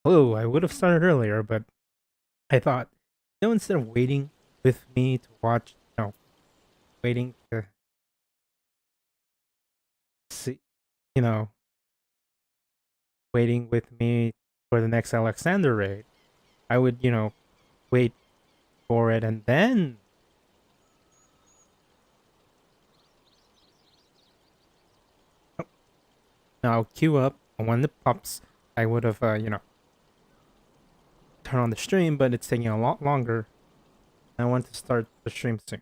Oh, I would have started earlier, but I thought, instead of waiting with me to watch, waiting to see, you know, waiting with me for the next Alexander raid, I would, wait for it and then now queue up. And when it pops, I would have, turned on the stream, but it's taking a lot longer. I want to start the stream soon.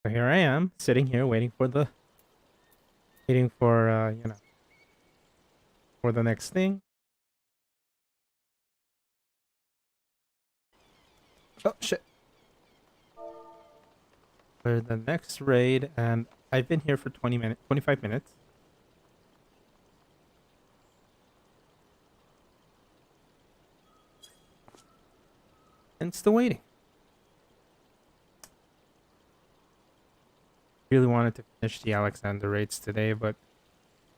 So here I am, sitting here waiting for, for the next thing. Oh, shit. For the next raid, and I've been here for 25 minutes. And still waiting. Really wanted to finish the Alexander raids today, but it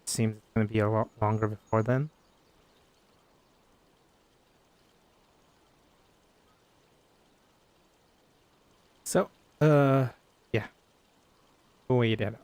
seems it's going to be a lot longer before then. So, yeah, we'll wait it out.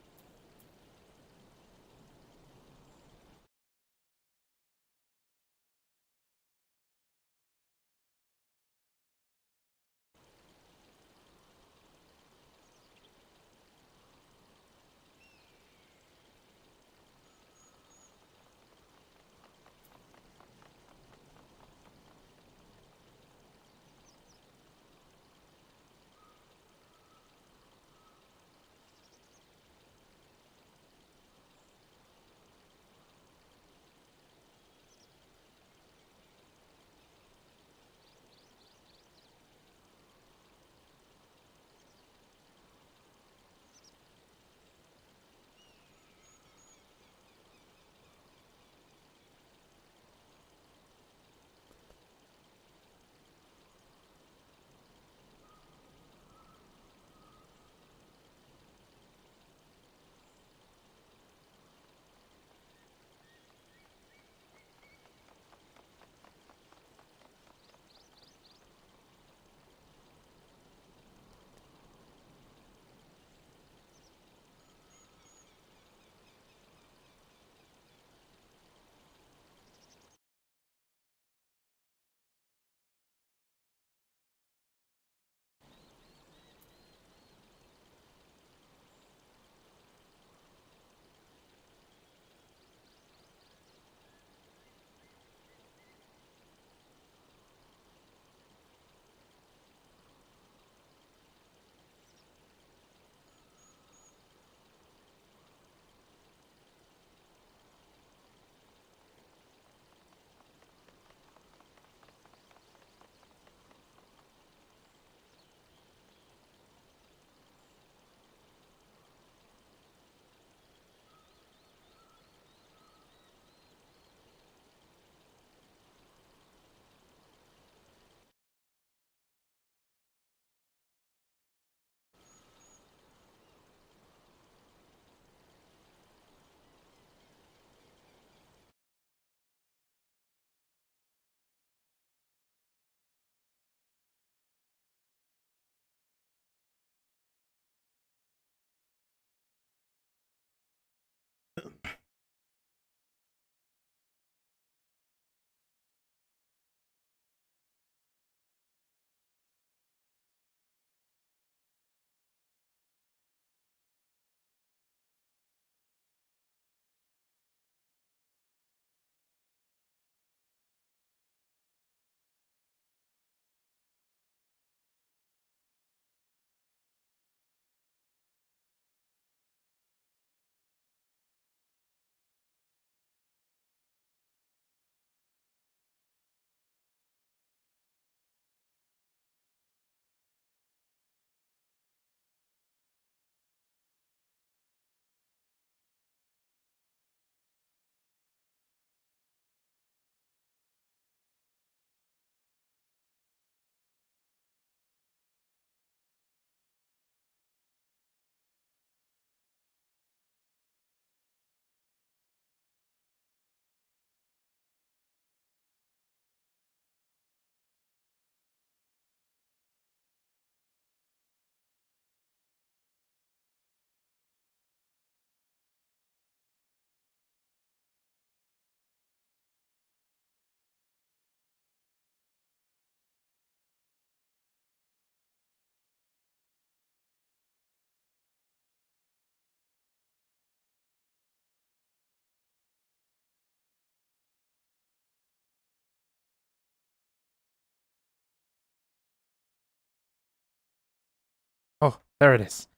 There it is.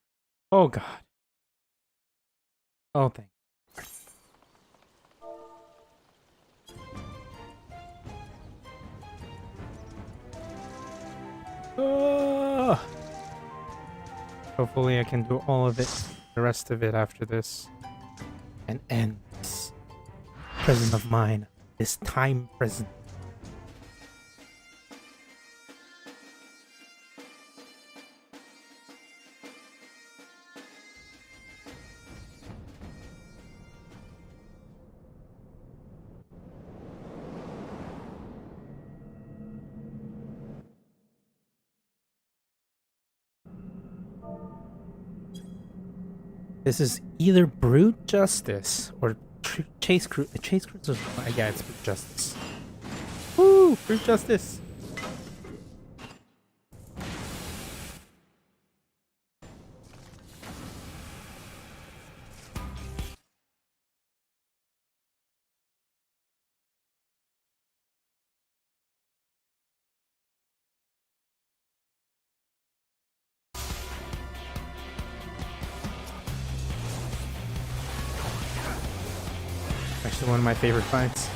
Oh god. Oh, thank. Ah! Hopefully I can do all of it, the rest of it after this, and end this prison of mine, this time prison. This is either brute justice or chase cruise. Chase cruise is, yeah, it's brute justice. Woo! Brute justice! Actually, one of my favorite fights.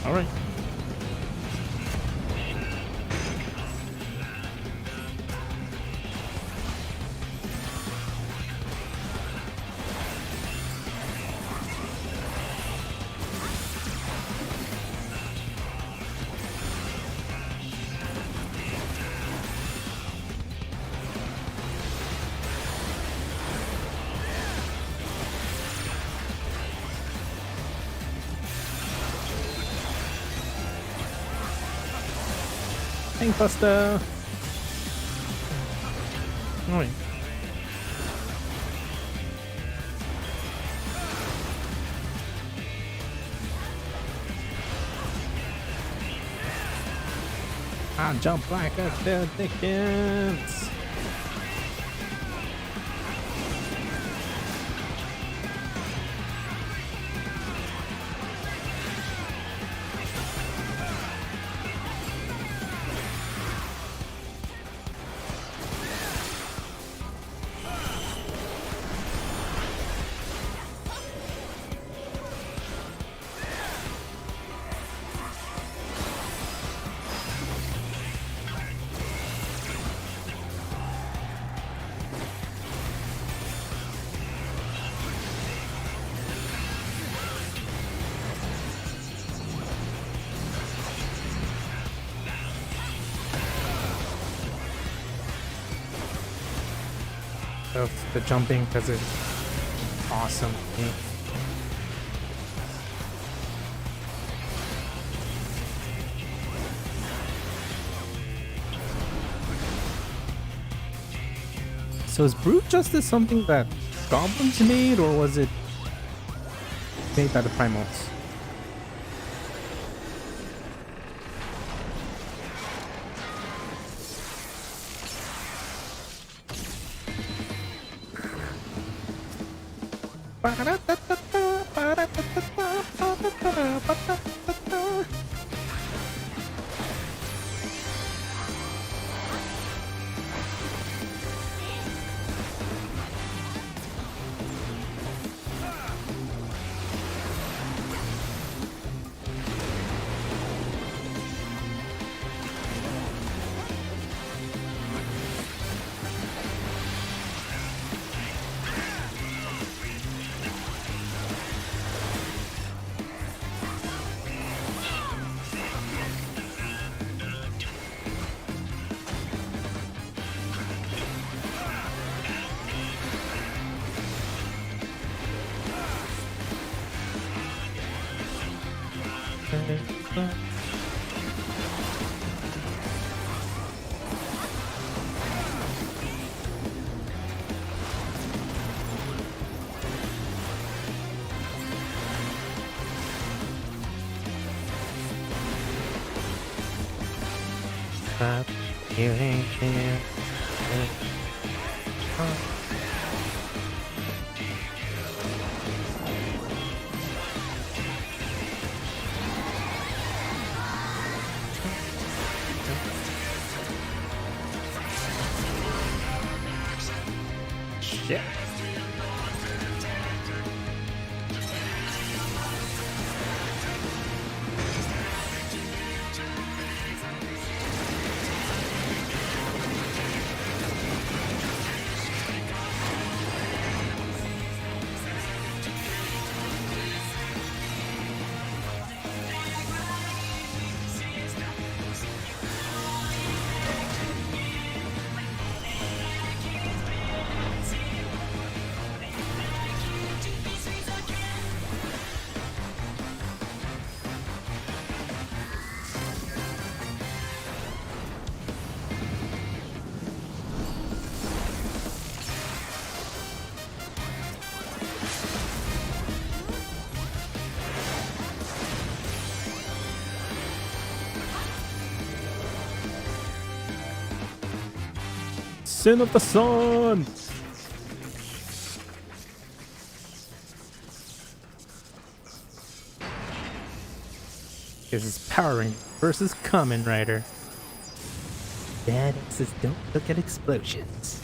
All right. Buster. All right. I jump like a dead Dickens. Of the jumping because it's awesome. So is brute justice something that goblins made, or was it made by the primals? Stop healing here. Shit. Sin of the Sun! This is Power Ranger versus Kamen Rider. Dad says don't look at explosions.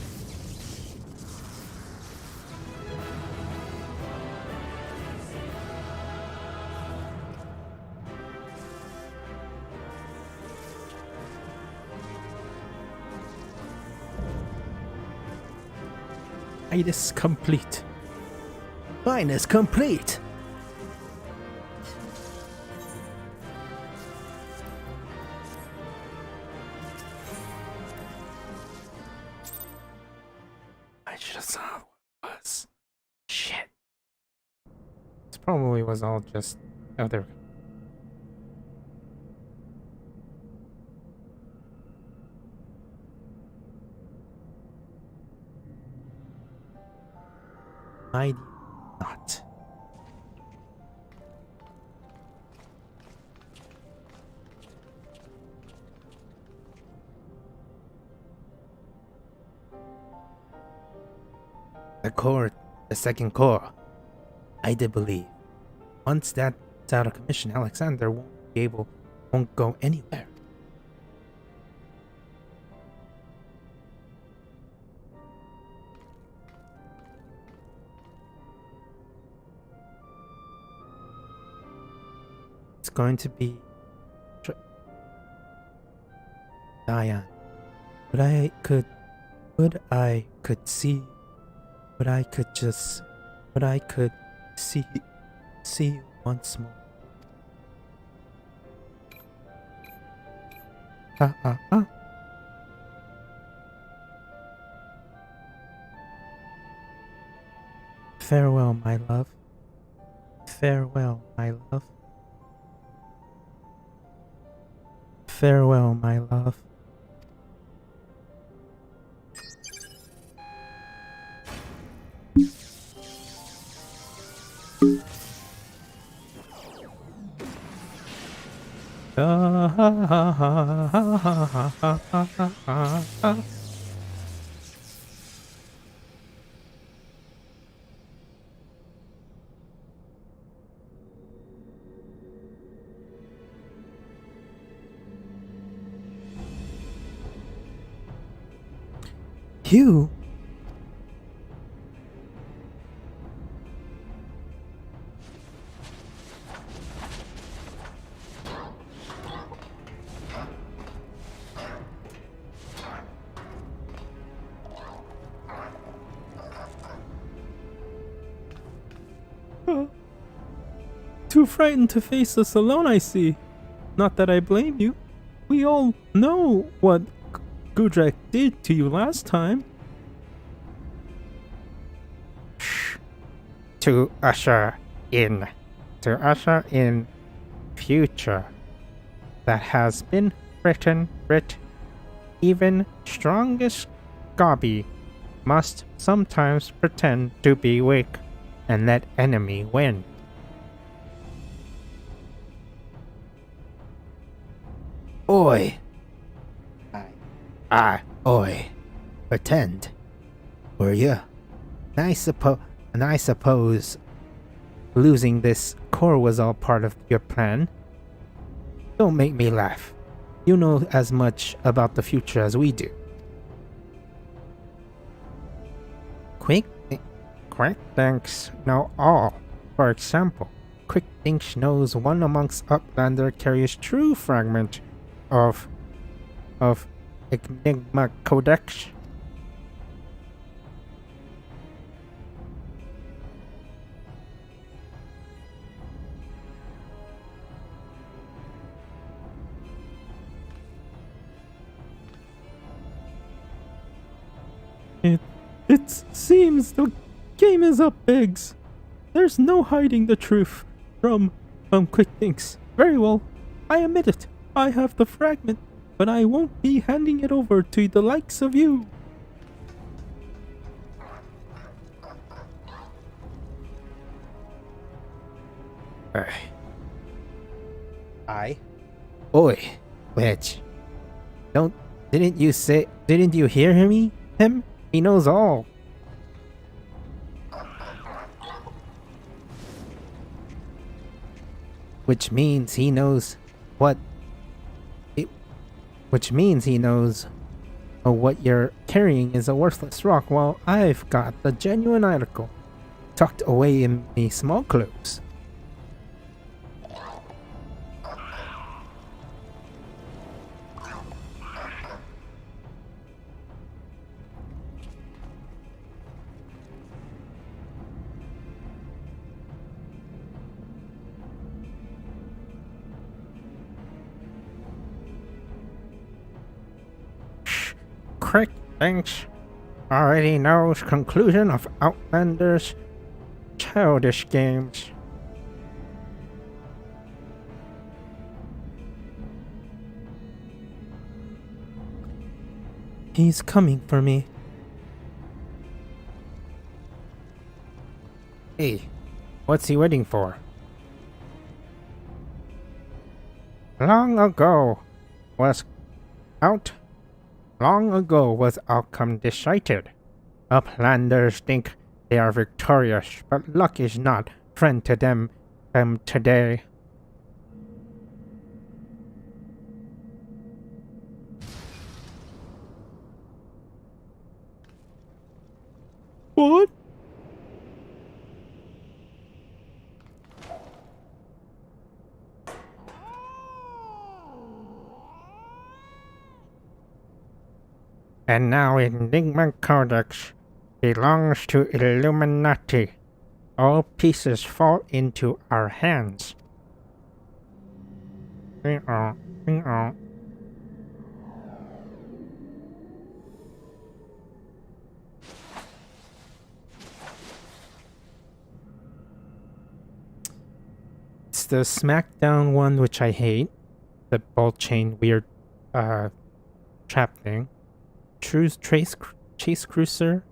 It is complete. Mine is complete. I should have saw what it was. Shit. This probably was all just other. I did not. The core, the second core. I did believe. Once that's out of commission, Alexander won't go anywhere. It's going to be Diane. But I could see you once more. Farewell, my love. Farewell, my love. Farewell, my love. You? Too frightened to face us alone, I see. Not that I blame you. We all know what Gudrak did to you last time. Shh. To usher in future that has been written. Even strongest Gobby must sometimes pretend to be weak and let enemy win. Oi! Oi. Pretend. Were you? I suppose losing this core was all part of your plan. Don't make me laugh. You know as much about the future as we do. Quick Thinks know all. For example, Quick Thinks knows one amongst Uplander carries true fragment of Enigma Codex. It seems the game is up, Biggs. There's no hiding the truth from Quick Thinks. Very well, I admit it. I have the fragment, but I won't be handing it over to the likes of you. Oi. Which? Didn't you hear him? He knows all. Which means he knows what what you're carrying is a worthless rock, while I've got the genuine article tucked away in the small clothes. Crick Thinks already knows conclusion of Outlander's childish games. He's coming for me. Hey, what's he waiting for? Long ago was outcome decided. Uplanders think they are victorious, but luck is not friend to them today. What? And now Enigma Codex belongs to Illuminati. All pieces fall into our hands. It's the SmackDown one, which I hate. The ball chain weird trap thing. Chase Cruiser.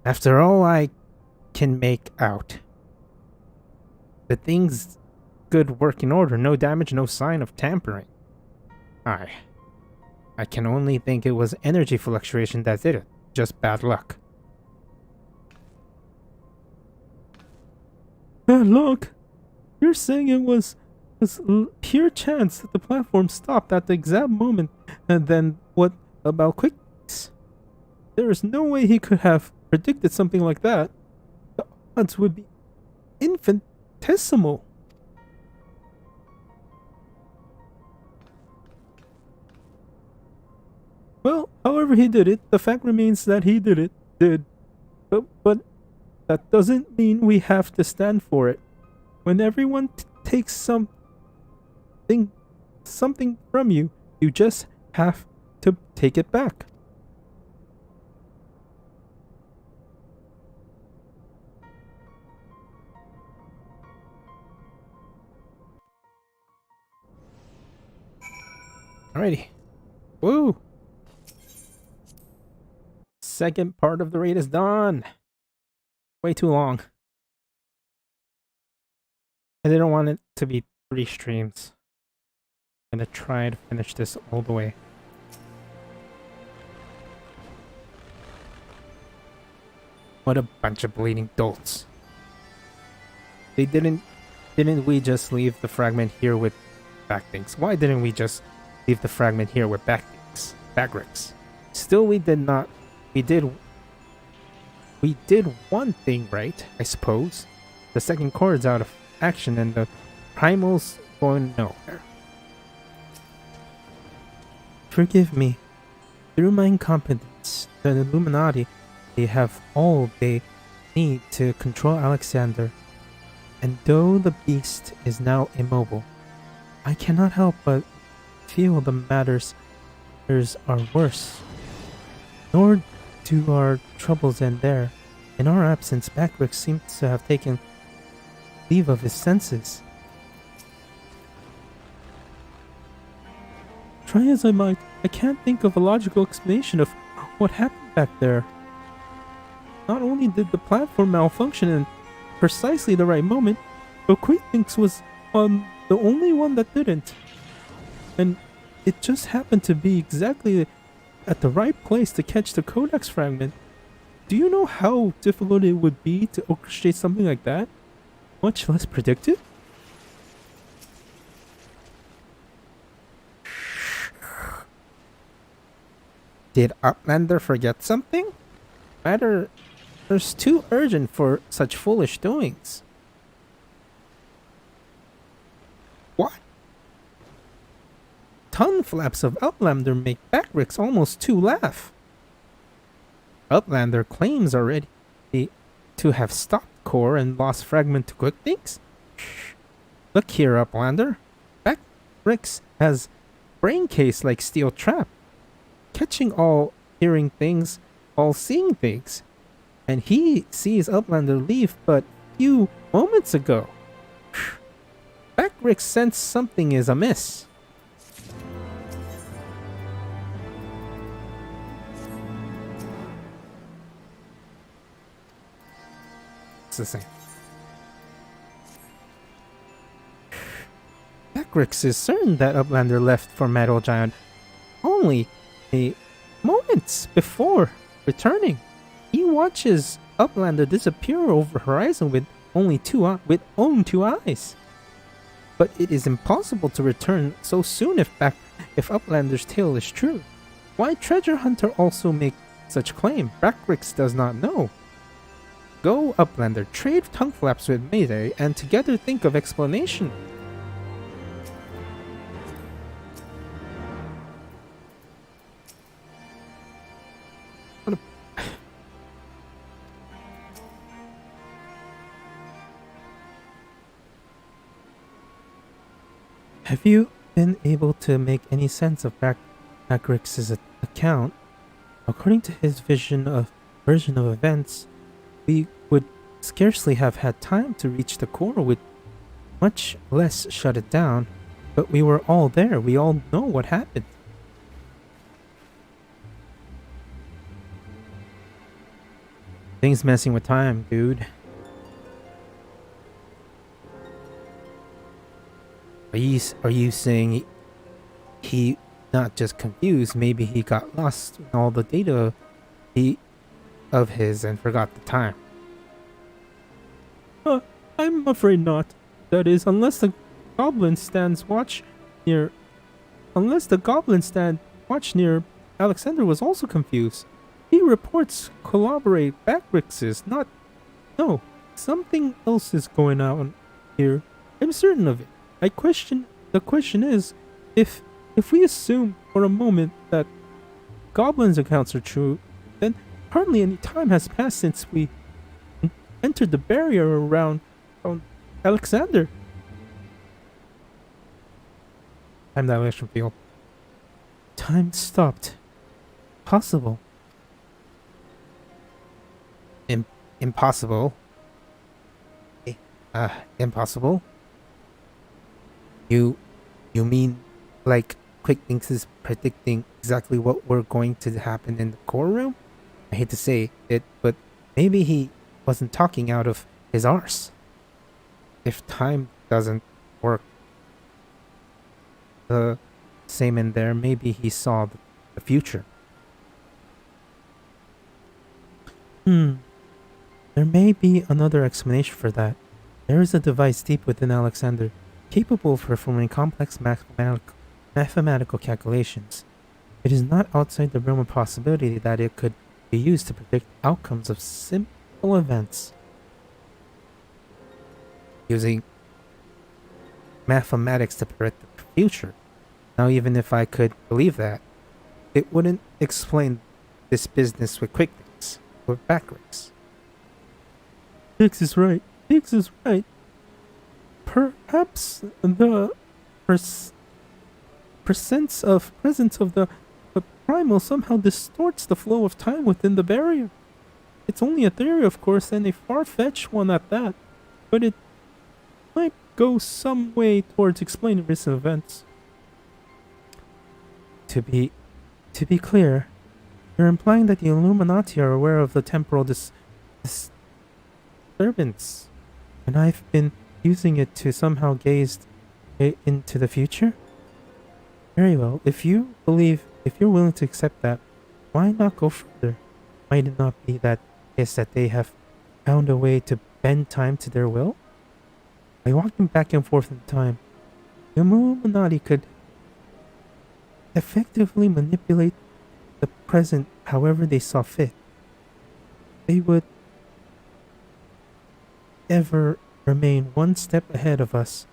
After all I can make out, the thing's good working order, no damage, no sign of tampering. I can only think it was energy fluctuation that did it. Just bad luck. Bad luck? You're saying it was pure chance that the platform stopped at the exact moment, and then what about Quick Thinks? There is no way he could have predicted something like that. The odds would be infinitesimal. Well, however he did it, the fact remains that he did. But that doesn't mean we have to stand for it. When everyone takes something from you, you just have to take it back. Alrighty. Woo! Second part of the raid is done. Way too long. I didn't want it to be 3 streams. I'm gonna try to finish this all the way. What a bunch of bleeding dolts. They didn't we just leave the fragment here with back things? Why didn't we just leave the fragment here with back things? Backricks. Still we did not. We did one thing right, I suppose. The second chord's out of action and the primal's going nowhere. Forgive me. Through my incompetence, the Illuminati, they have all they need to control Alexander. And though the beast is now immobile, I cannot help but feel the matters are worse. Nor do our troubles end there. In our absence, Backrick seems to have taken leave of his senses. Try as I might, I can't think of a logical explanation of what happened back there. Not only did the platform malfunction in precisely the right moment, but Quickthings was the only one that didn't. And it just happened to be exactly at the right place to catch the codex fragment. Do you know how difficult it would be to orchestrate something like that? Much less predictive? Did Uplander forget something? Matters too urgent for such foolish doings. What? Tongue flaps of Uplander make Backricks almost too laugh. Uplander claims already to have stopped core and lost fragment to Quickthings? Look here, Uplander. Backricks has brain case like steel trap, catching all hearing things, all seeing things. And he sees Uplander leave but few moments ago. Backricks sense something is amiss. It's the same. Backricks is certain that Uplander left for Metal Giant only a moments before returning. He watches Uplander disappear over horizon with only two eyes. But it is impossible to return so soon if Uplander's tale is true. Why Treasure Hunter also make such claim? Backricks does not know. Go, Uplander, trade tongue flaps with Mayday, and together think of explanation. Have you been able to make any sense of Backricks' account? According to his version of events, we would scarcely have had time to reach the core with much less shut it down, but we were all there. We all know what happened. Things messing with time, dude. Are you saying he not just confused, maybe he got lost in all the data of his and forgot the time? I'm afraid not. That is, unless the goblin stand watch near Alexander was also confused. He reports collaborate Backricks no, something else is going on here. I'm certain of it. The question is, if we assume for a moment that Goblin's accounts are true, then hardly any time has passed since we entered the barrier around Alexander. Time dilation field. Time stopped. Possible. Impossible. Impossible? You mean like Quick Thinks is predicting exactly what we're going to happen in the core room? I hate to say it, but maybe he wasn't talking out of his arse. If time doesn't work the same in there, maybe he saw the future. There may be another explanation for that. There is a device deep within Alexander, capable of performing complex mathematical calculations. It is not outside the realm of possibility that it could be used to predict outcomes of simple events. Using mathematics to predict the future. Now, even if I could believe that, it wouldn't explain this business with quick things, with backwards. Higgs is right. Higgs is right. Perhaps the presence of the primal somehow distorts the flow of time within the barrier. It's only a theory, of course, and a far-fetched one at that, but it might go some way towards explaining recent events. To be clear, you're implying that the Illuminati are aware of the temporal disturbance, and I've been using it to somehow gaze into the future? Very well, if you're willing to accept that, why not go further? Might it not be that case that they have found a way to bend time to their will? By walking back and forth in time, the Illuminati could effectively manipulate the present however they saw fit. They would ever remain one step ahead of us.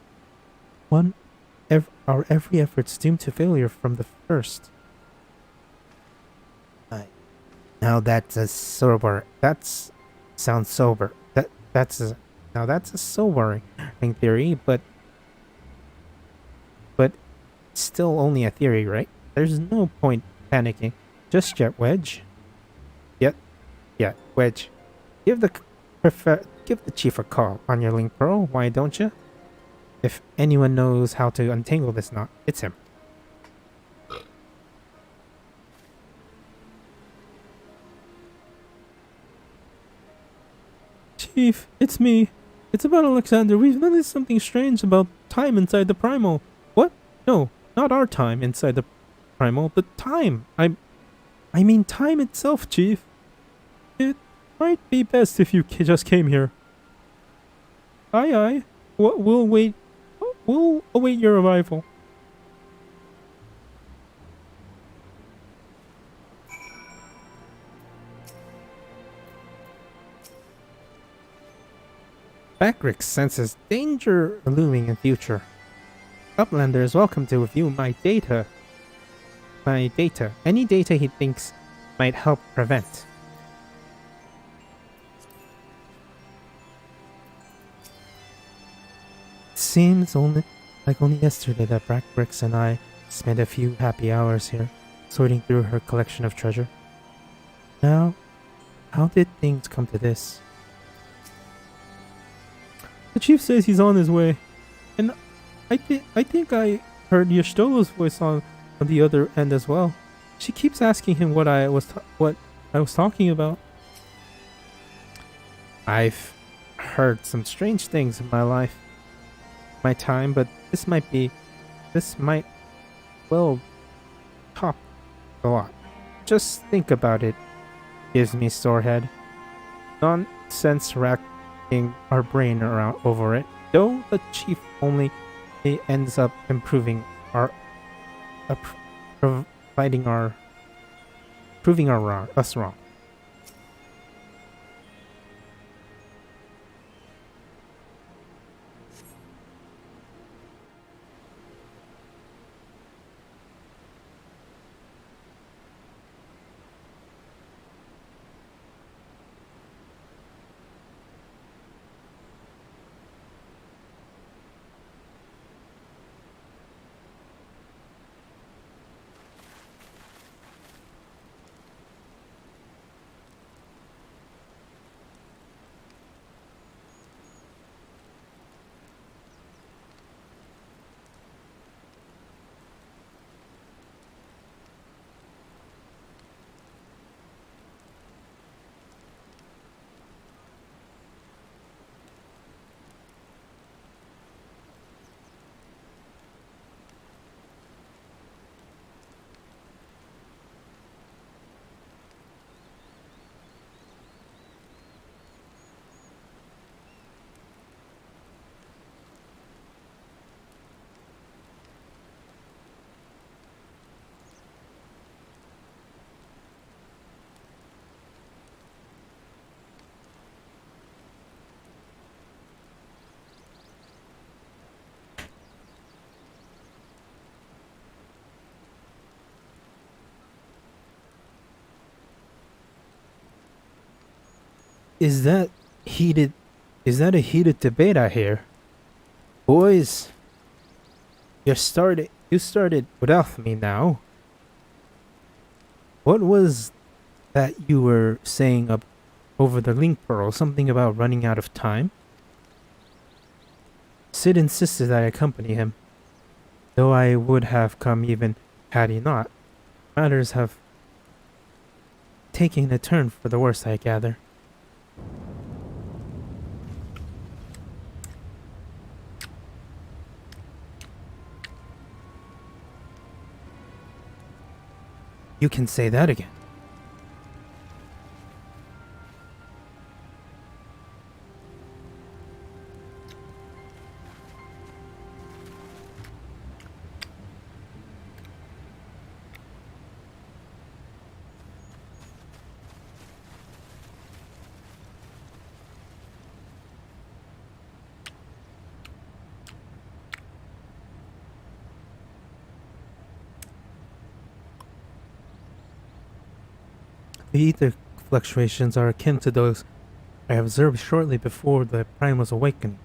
Our every effort's doomed to failure from the first. Now that's a sober. Sounds sober. That's a sobering theory, but still only a theory, right? There's no point panicking just yet, Wedge. Yeah, Wedge. Give the chief a call on your Link Pro, why don't you? If anyone knows how to untangle this knot, it's him. Chief, it's me. It's about Alexander. We've noticed something strange about time inside the primal. What? No, not our time inside the primal, but time. I mean time itself, Chief. It might be best if you just came here. Aye. We'll wait. We'll await your arrival. Backrix senses danger looming in future. Uplander is welcome to review my data. Any data he thinks might help prevent. Seems only yesterday that Backrix and I spent a few happy hours here, sorting through her collection of treasure. Now, how did things come to this? The chief says he's on his way, and I think I heard Yashtola's voice on the other end as well. She keeps asking him what I was talking about. I've heard some strange things in my time, but this might well top a lot. Just think about it. Gives me sore head. Nonsense racking our brain around over it. Though the chief only ends up proving us wrong. Is that heated? Is that a heated debate I hear? Boys, you started without me now. What was that you were saying up over the link pearl? Something about running out of time? Sid insisted I accompany him, though I would have come even had he not. Matters have taken a turn for the worse, I gather. You can say that again. The ether fluctuations are akin to those I observed shortly before the Primal's awakening.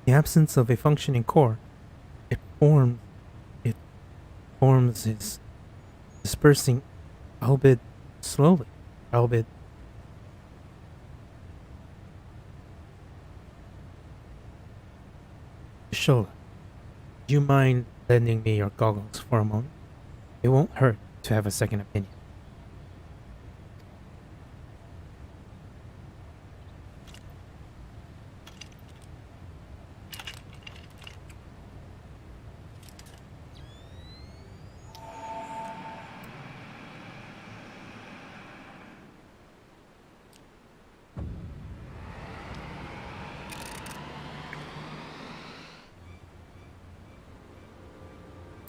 The absence of a functioning core, it forms it forms is dispersing, albeit slowly, albeit. Shola, do you mind lending me your goggles for a moment? It won't hurt to have a second opinion.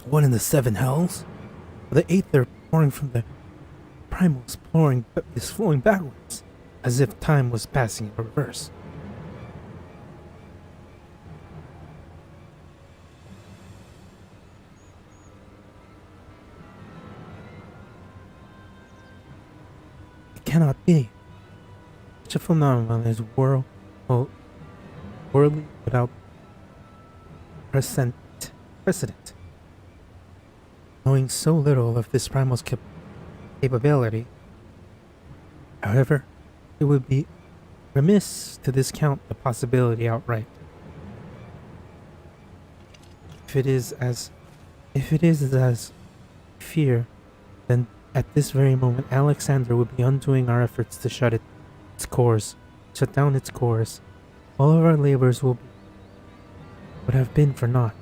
What in the seven hells? The aether pouring from the primal is flowing backwards, as if time was passing in reverse. It cannot be. Such a phenomenon is worldly without precedent. Knowing so little of this primal's capability, however, it would be remiss to discount the possibility outright. If it is as fear, then at this very moment Alexander would be undoing our efforts to shut down its cores. All of our labors would have been for naught.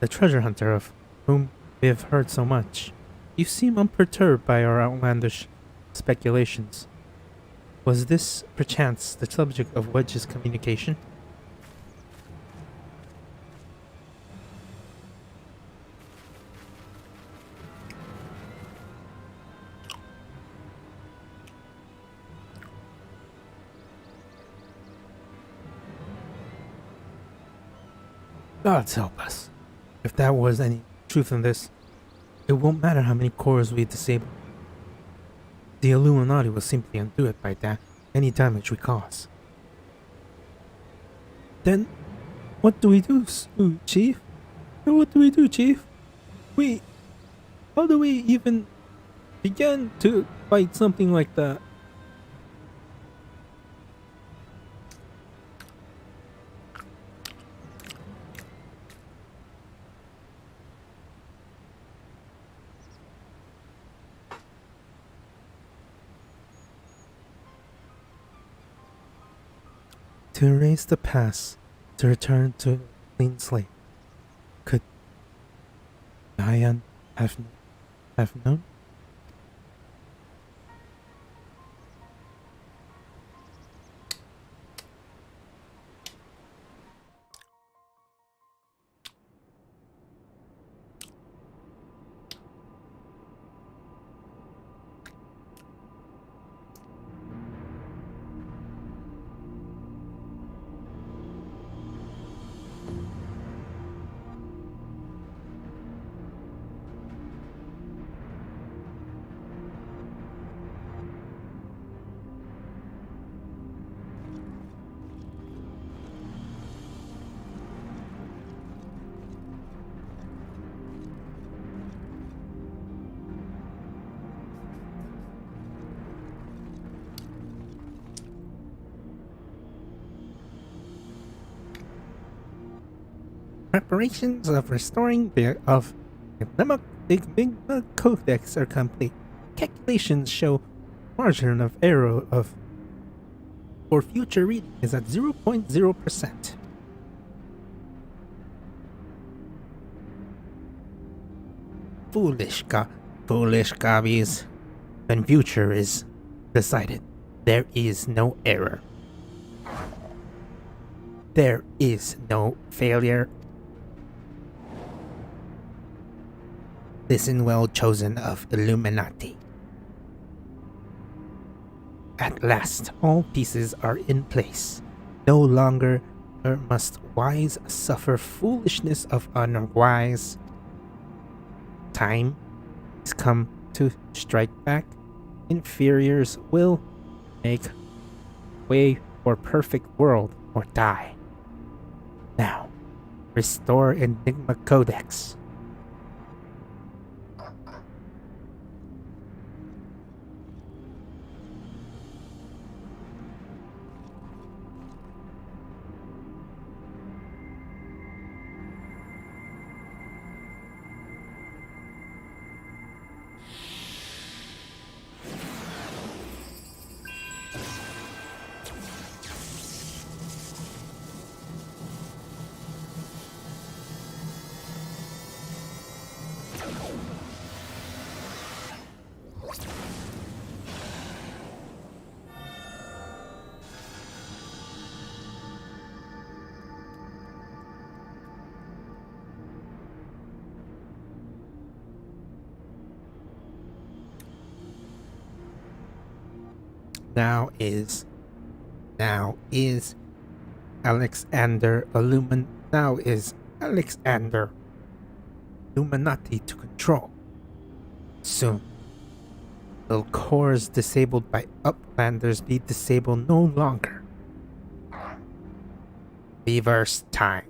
The treasure hunter of whom we have heard so much. You seem unperturbed by our outlandish speculations. Was this, perchance, the subject of Wedge's communication? Gods help us. If that was any truth in this, it won't matter how many cores we disable. The Illuminati will simply undo it by any damage we cause. Then, what do we do, Chief? What do we do, Chief? How do we even begin to fight something like that? To erase the past, to return to a clean slate. Could Diane have known? Preparations of restoring the Enigma Codex are complete. Calculations show margin of error of for future reading is at 0.0%. Foolish gobbies. When future is decided, there is no error. There is no failure. Listen well, chosen of Illuminati. At last, all pieces are in place. No longer must wise suffer foolishness of unwise. Time has come to strike back. Inferiors will make way for perfect world or die. Now, restore Enigma Codex. Now is Alexander Illuminati to control. Soon, will cores disabled by Uplanders be disabled no longer. Reverse time.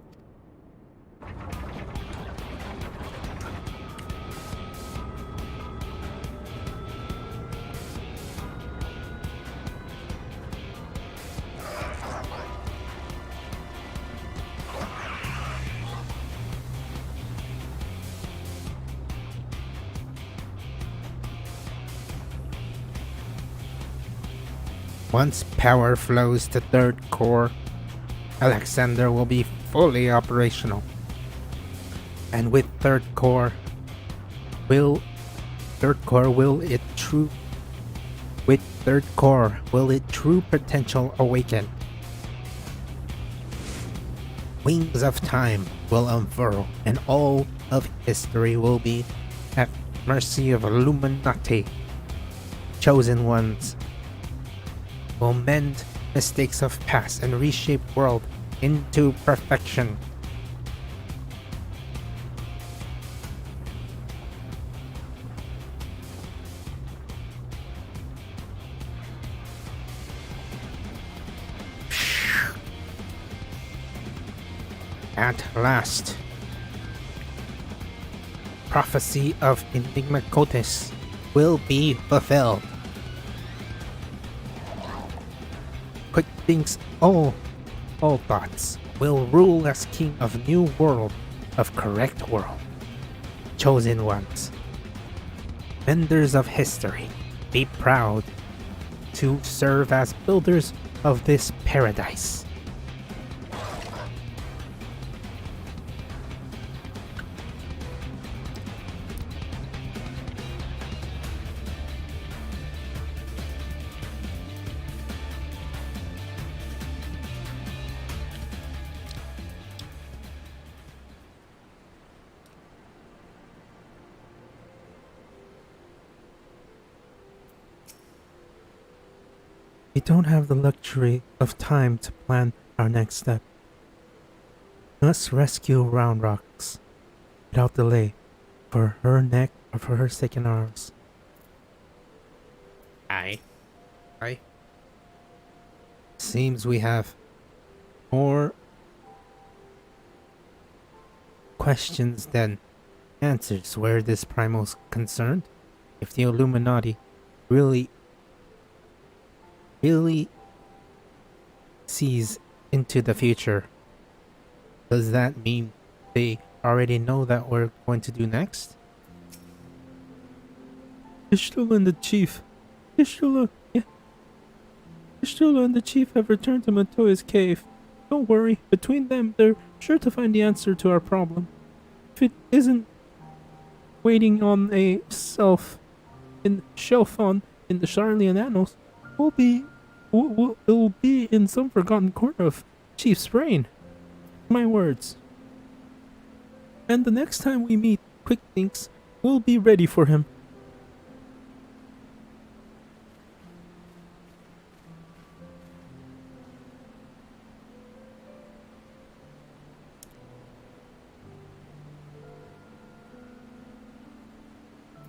Once power flows to third core, Alexander will be fully operational. And with third core will its true potential awaken. Wings of time will unfurl, and all of history will be at mercy of Illuminati. Chosen ones will mend mistakes of past and reshape world into perfection. At last, prophecy of Enigma Codex will be fulfilled. Quick thinks all thoughts will rule as king of new world, of correct world. Chosen ones, menders of history, be proud to serve as builders of this paradise. We don't have the luxury of time to plan our next step. We must rescue Round Rocks without delay for her neck or for her sake and ours. Aye. Seems we have more questions than answers where this primal's concerned. If the Illuminati really sees into the future, does that mean they already know that we're going to do next? Ishtula and the chief. Ishtula, yeah. Ishtula and the chief have returned to Matoya's cave. Don't worry, between them, they're sure to find the answer to our problem. If it isn't waiting on a shelf in the Charlian Annals, it'll be in some forgotten corner of Chief's brain. My words. And the next time we meet Quick Thinks, we'll be ready for him.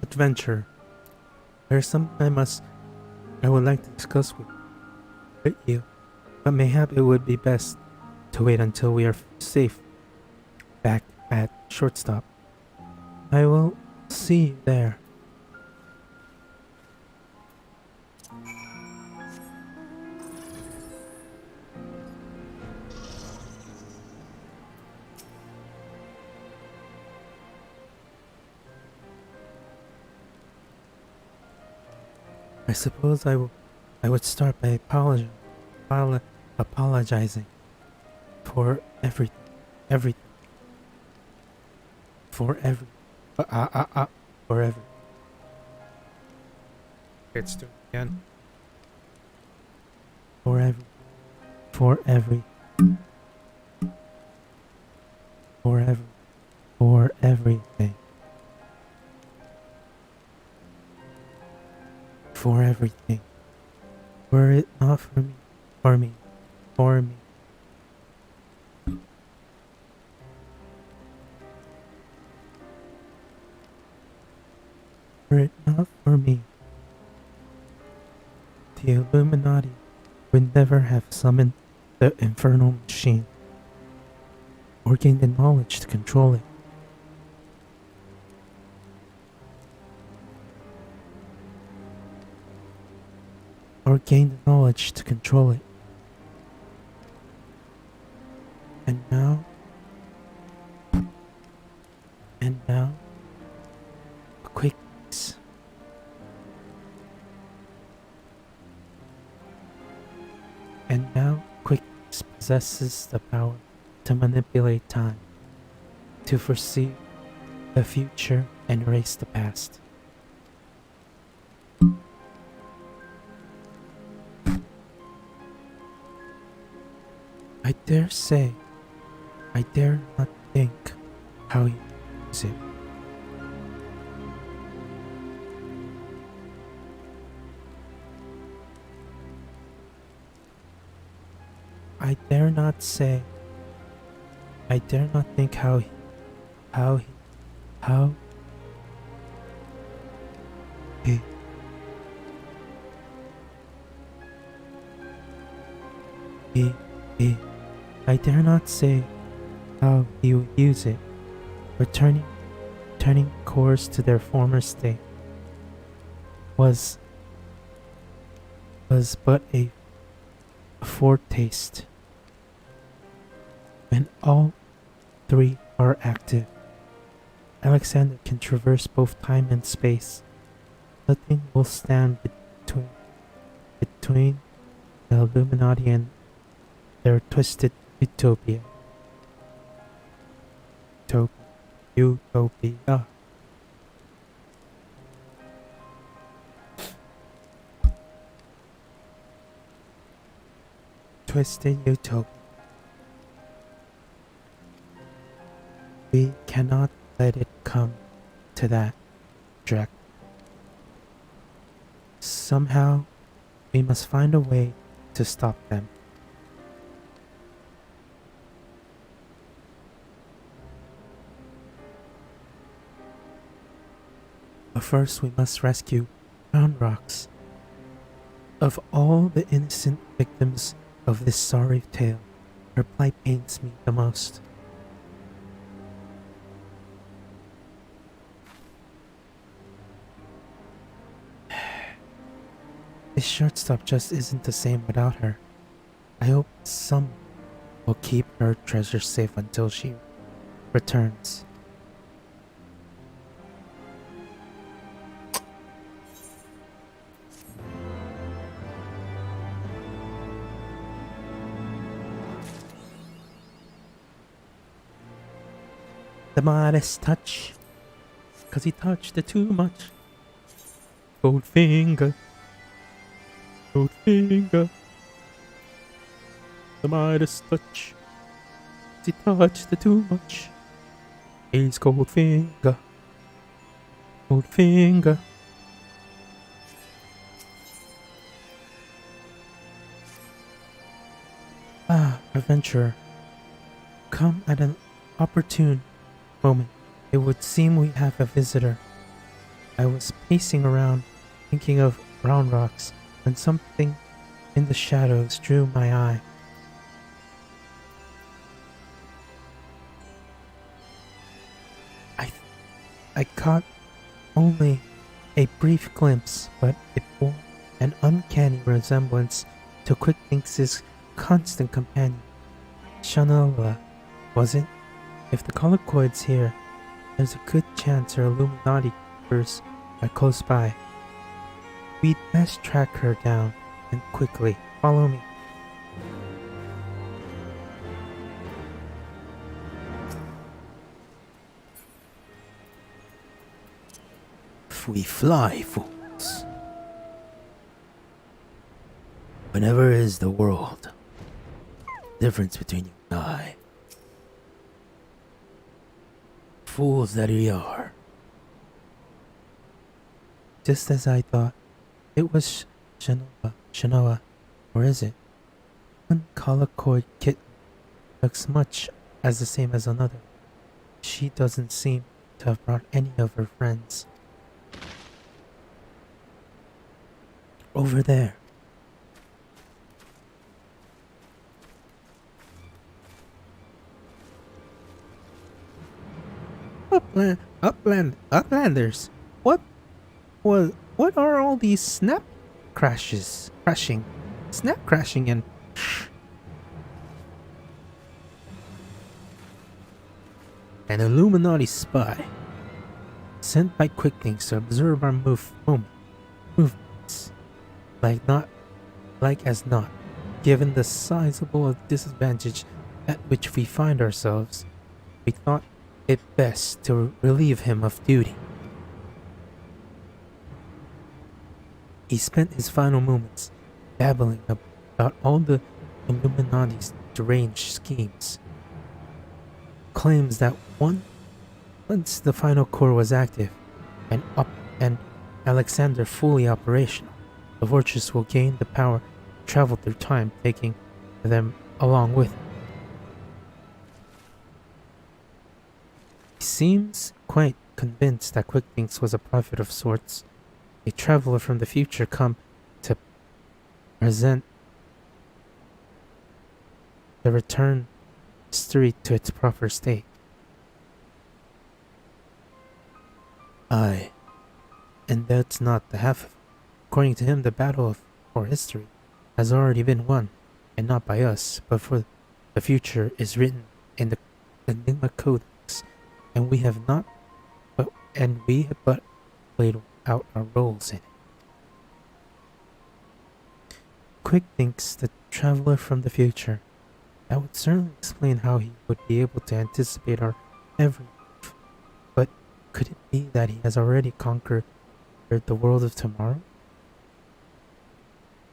Adventure. There's something I would like to discuss with you, but mayhap it would be best to wait until we are safe back at Shortstop. I will see you there. I suppose I would start by apologizing for everything, for every, for every. Let's do it again. For every, for every, for every, for everything. For everything. Were it not for me, for me, for me. Were it not for me, the Illuminati would never have summoned the infernal machine, or gained the knowledge to control it. Or gain the knowledge to control it. And now, Quick Thinks. And now, Quick Thinks possesses the power to manipulate time, to foresee the future and erase the past. I dare say, I dare not think how you use it. I dare not say, I dare not think how he, I dare not say how he would use it, returning cores to their former state was but a foretaste. When all three are active, Alexander can traverse both time and space. Nothing will stand between the Illuminati and their twisted utopia. Utopia. Twisted utopia. We cannot let it come to that, Drek. Somehow, we must find a way to stop them. But first we must rescue Round Rocks. Of all the innocent victims of this sorry tale, her plight pains me the most. This shortstop just isn't the same without her. I hope someone will keep her treasure safe until she returns. The modest touch, 'cause he touched it too much. Goldfinger, Goldfinger. The modest touch, 'cause he touched it too much. He's Goldfinger, Goldfinger. Ah, adventurer, come at an opportune moment. It would seem we have a visitor. I was pacing around, thinking of round rocks, when something in the shadows drew my eye. I caught only a brief glimpse, but it bore an uncanny resemblance to Quickthinks' constant companion, Shanola, was it? If the colloquoid's here, there's a good chance her Illuminati keepers are close by. We'd best track her down, and quickly. Follow me. We fly, fools. Whenever is the world, difference between you and I. Fools that we are. Just as I thought. It was Shanoa. Or is it? One colloquoid kitten looks much as the same as another. She doesn't seem to have brought any of her friends. Over there. Uplanders. What are all these snap crashing and an Illuminati spy sent by Quicklings to observe our movements. Like as not, given the sizable disadvantage at which we find ourselves, we thought it best to relieve him of duty. He spent his final moments babbling about all the Illuminati's deranged schemes. Claims that once the final core was active and Alexander fully operational, the fortress will gain the power to travel through time, taking them along with it. He seems quite convinced that Quickthinks was a prophet of sorts, a traveler from the future come to present the return history to its proper state. Aye. And that's not the half of it. According to him, the battle for history has already been won, and not by us, but for the future is written in the Enigma Codex, and we have but played out our roles in it. Quick thinks the traveler from the future. That would certainly explain how he would be able to anticipate our every move. But could it be that he has already conquered the world of tomorrow?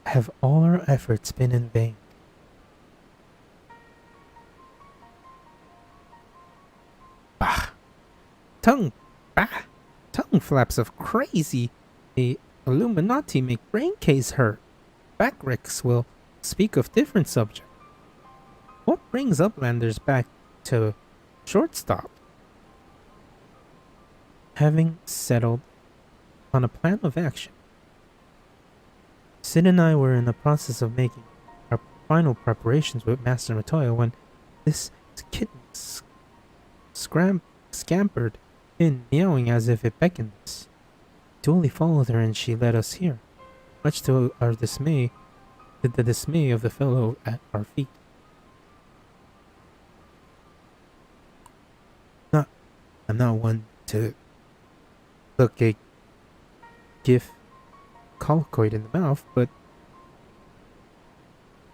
Have all our efforts been in vain? Bah! Tongue flaps of crazy. The Illuminati make brain case hurt. Backrex will speak of different subject. What brings Uplanders back to shortstop? Having settled on a plan of action, Sid and I were in the process of making our final preparations with Master Matoya when this kitten scampered in, meowing as if it beckoned us. Duly followed her and she led us here, much to our dismay, the dismay of the fellow at our feet. I'm not one to look a gift colloquy in the mouth, but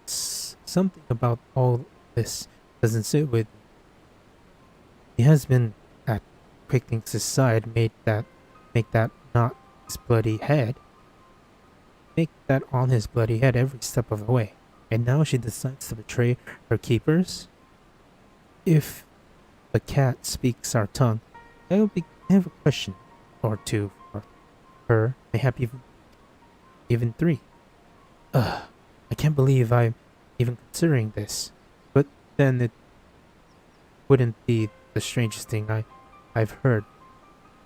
something about all this doesn't sit with me. He has been at Quicklink's side, make that not his bloody head, make that on his bloody head every step of the way. And now she decides to betray her keepers? If the cat speaks our tongue, I have a question or two for her, mayhap even three. I can't believe I'm even considering this. But then it wouldn't be the strangest thing I've heard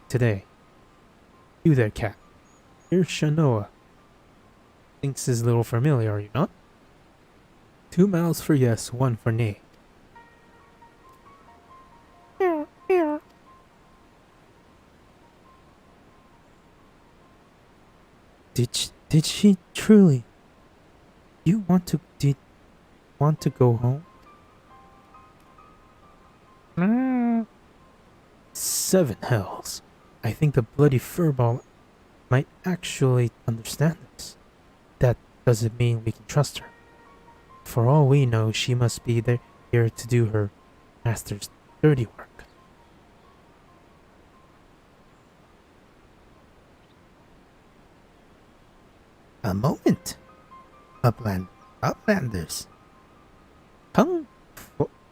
today. You there, cat. You're Shanoa. Thinks is a little familiar, are you not? 2 mouths for yes, 1 for nay. Did she truly? Did want to go home? 7 hells. I think the bloody furball might actually understand this. That doesn't mean we can trust her. For all we know, she must be here to do her master's dirty work. A moment. Uplanders. Tongue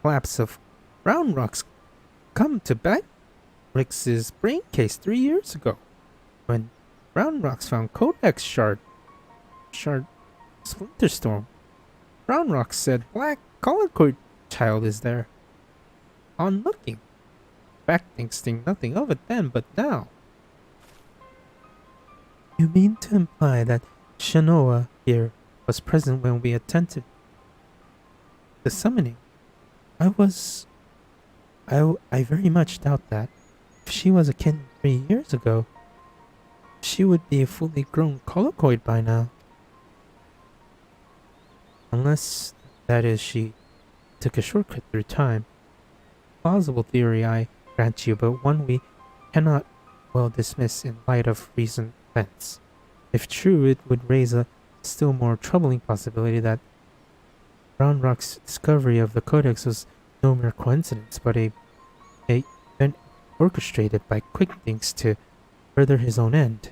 flaps of brown rocks come to bite Rix's brain case 3 years ago, when Brown Rocks found Codex shard Splinterstorm. Brown Rocks said Black Colorcoid child is there. On looking. Back thinks nothing of it then, but now. You mean to imply that Shanoa here was present when we attempted the summoning? I very much doubt that. If she was a kid 3 years ago, she would be a fully grown colloquoid by now. Unless, that is, she took a shortcut through time. Plausible theory, I grant you, but one we cannot well dismiss in light of recent events. If true, it would raise a still more troubling possibility that Brown Rock's discovery of the Codex was no mere coincidence, but a event orchestrated by Quicklinks to further his own end.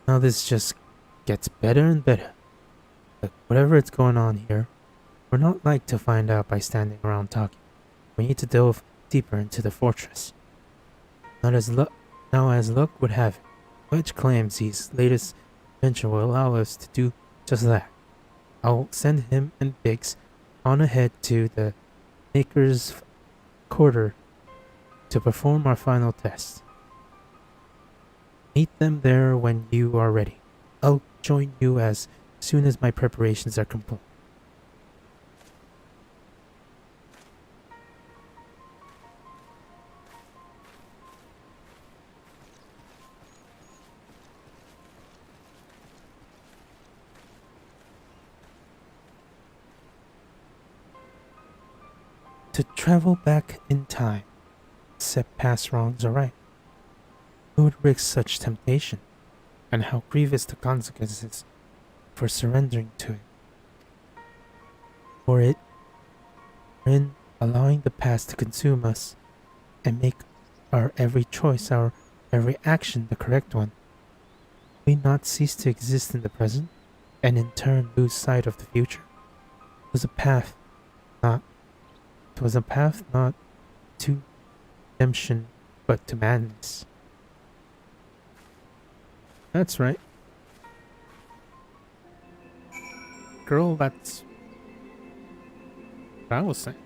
Now this just gets better and better. Look, whatever is going on here, we're not like to find out by standing around talking. We need to delve deeper into the fortress. Now as luck would have it, Wedge claims his latest venture will allow us to do just that. I'll send him and Biggs on ahead to the Maker's Quarter to perform our final test. Meet them there when you are ready. I'll join you as soon as my preparations are complete. To travel back in time, set past wrongs aright. Who would risk such temptation, and how grievous the consequences for surrendering to it? For it, in allowing the past to consume us and make our every choice, our every action the correct one, we not cease to exist in the present, and in turn lose sight of the future. It was a path not to redemption, but to madness. That's right. Girl, that's what I was saying.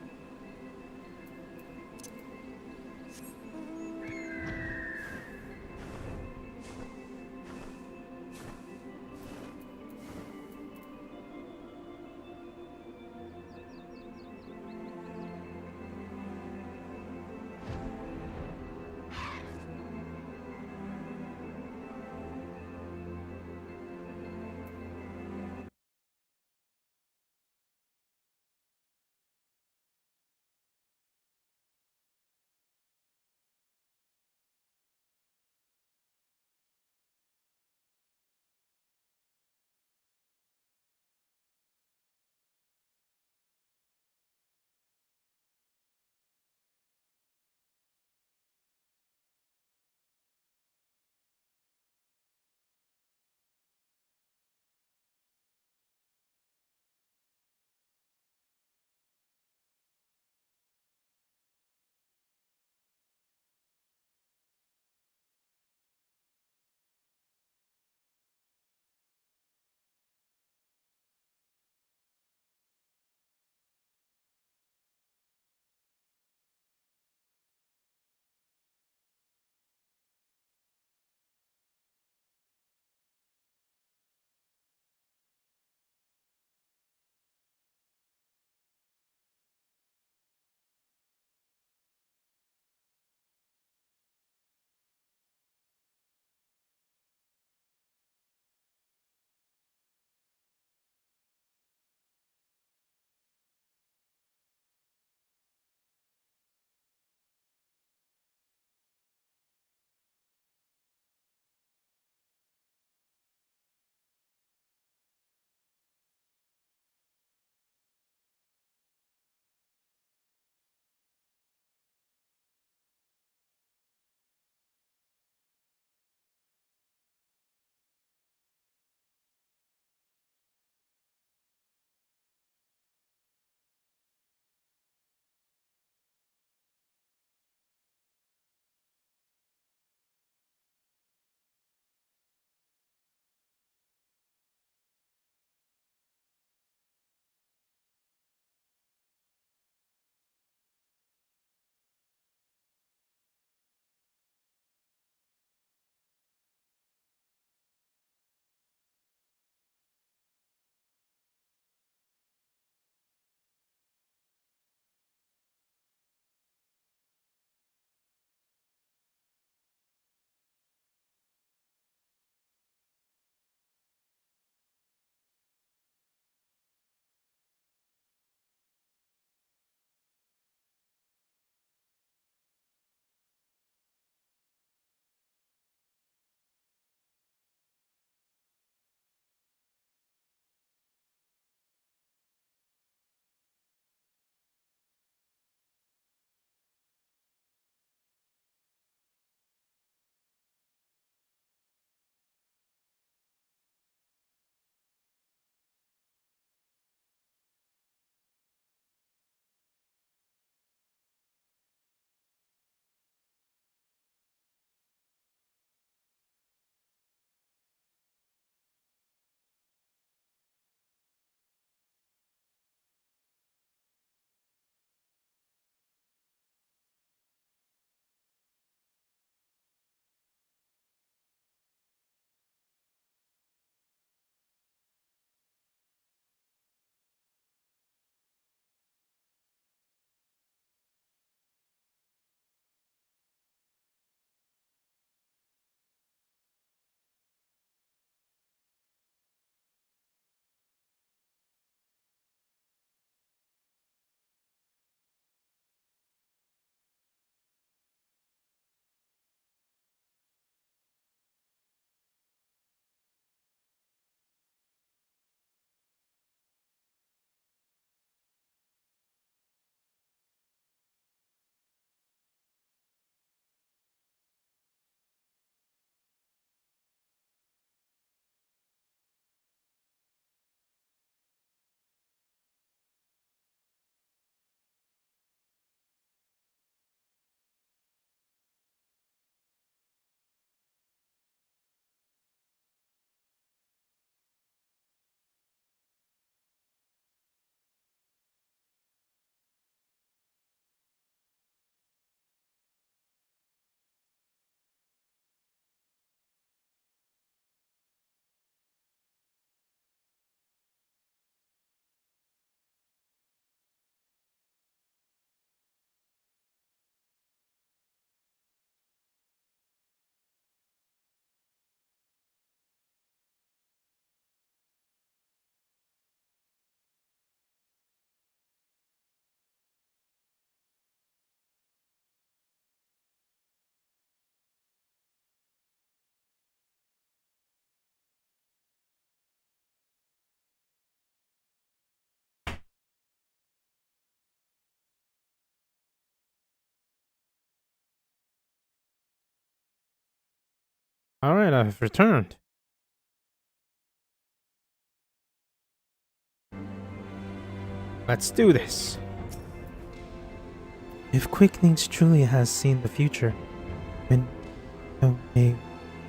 Alright, I've returned. Let's do this. If Quicklings truly has seen the future, then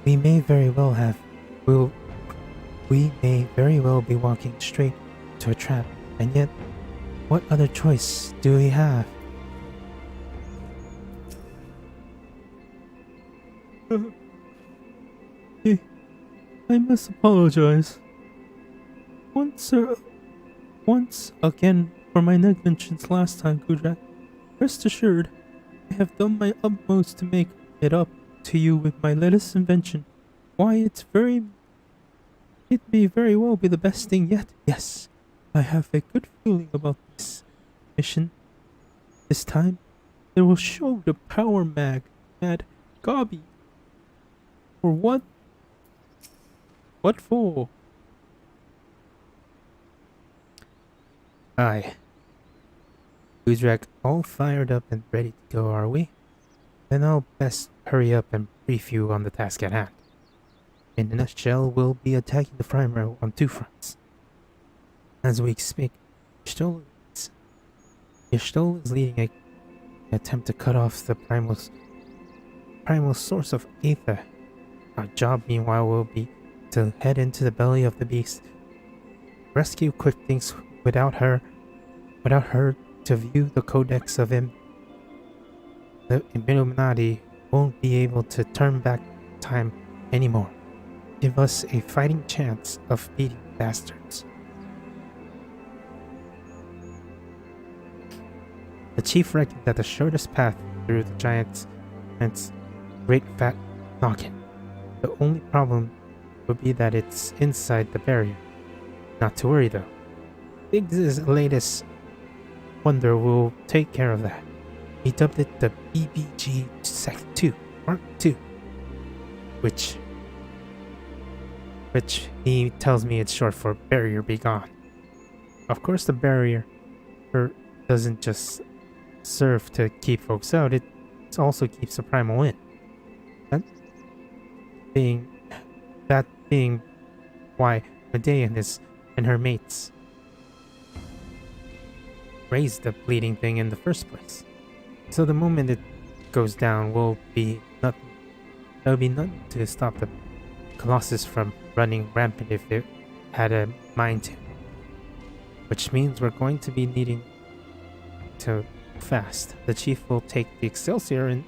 we may very well have. We may very well be walking straight to a trap, and yet, what other choice do we have? I must apologize. Once again for my negligence last time, Kujak. Rest assured, I have done my utmost to make it up to you with my latest invention. Why, it may very well be the best thing yet. Yes, I have a good feeling about this mission. This time, it will show the power mad Gobby. For what? What for? Aye. Guzrak, all fired up and ready to go, are we? Then I'll best hurry up and brief you on the task at hand. In a nutshell, we'll be attacking the Primer on two fronts. As we speak, Yashtol is leading an attempt to cut off the primal source of Aether. Our job, meanwhile, will be to head into the belly of the beast, rescue Quicklings without her to view the codex of him. The Illuminati won't be able to turn back time anymore. Give us a fighting chance of beating bastards. The chief reckoned that the shortest path through the giant's great fat noggin. The only problem would be that it's inside the barrier. Not to worry though. Biggs' latest wonder will take care of that. He dubbed it the BBG Sec 2, Mark II, which he tells me it's short for Barrier Be Gone. Of course, the barrier doesn't just serve to keep folks out, it also keeps the primal in. That being why Medea and her mates raised the bleeding thing in the first place. So the moment it goes down will be nothing. There'll be nothing to stop the Colossus from running rampant if it had a mind to. Which means we're going to be needing to fast. The chief will take the Excelsior in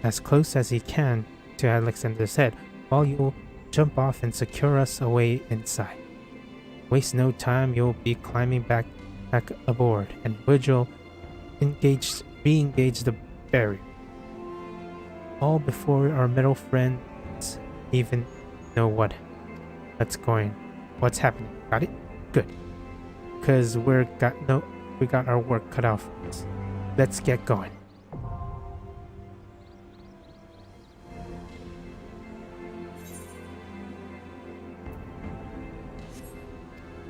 as close as he can to Alexander's head, while you'll jump off and secure us away inside. Waste no time, you'll be climbing back aboard, and Vigil re-engage the barrier. All before our metal friends even know what's happening. Got it? Good. Cause we got our work cut out for us. Let's get going.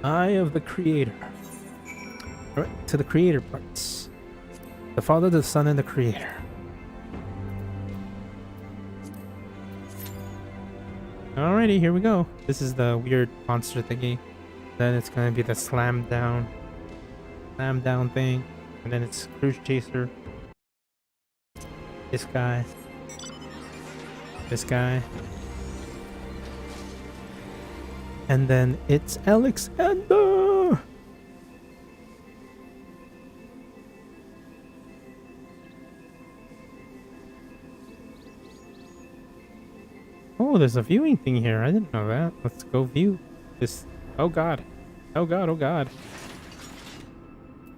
Eye of the Creator. Alright, to the Creator parts. The Father, the Son, and the Creator. Alrighty, here we go. This is the weird monster thingy. Then it's gonna be the slam down thing. And then it's Cruise Chaser. This guy. And then it's Alexander! Oh, there's a viewing thing here. I didn't know that. Let's go view this. Oh god. Oh god, oh god.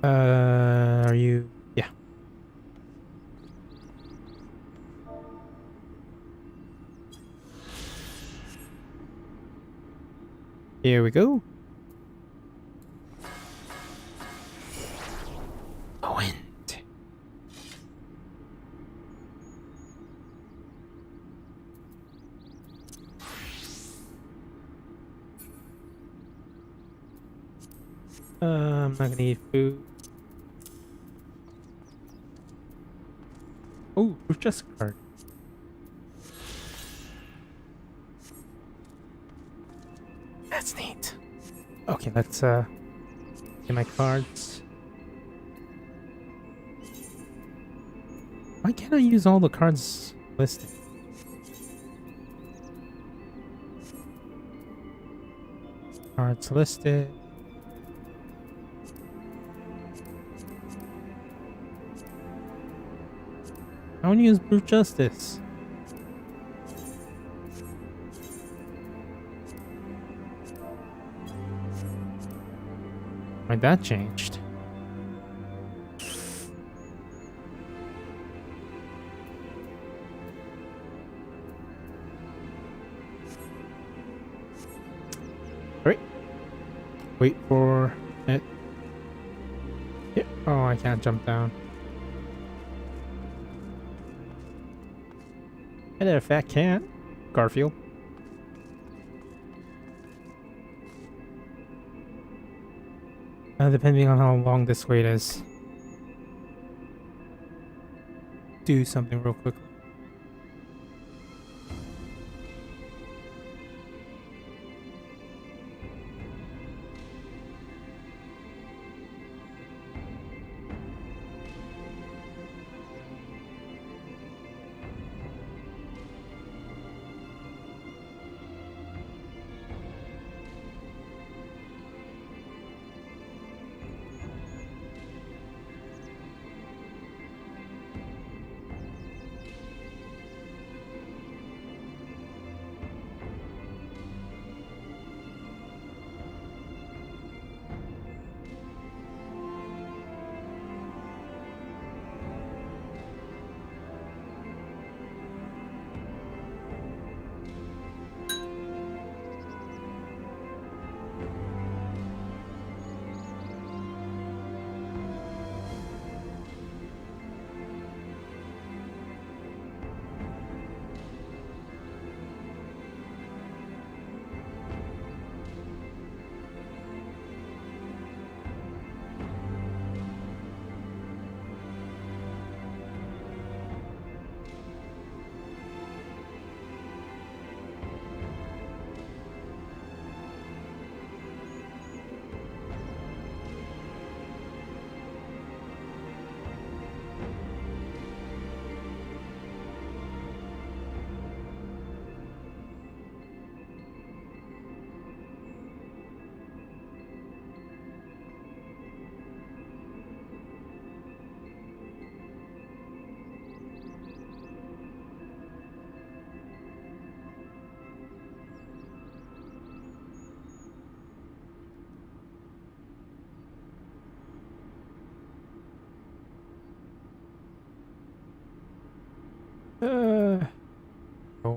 Are you... Yeah. Here we go. Wind. I'm not gonna eat food. Oh, Chest card. That's neat. Okay, let's get my cards. Why can't I use all the cards listed? Cards listed. I want to use Brute Justice. Why that changed? Alright. Wait for it. Yeah. Oh, I can't jump down. Hey there, fat cat. Garfield. Depending on how long this wait is. Do something real quick.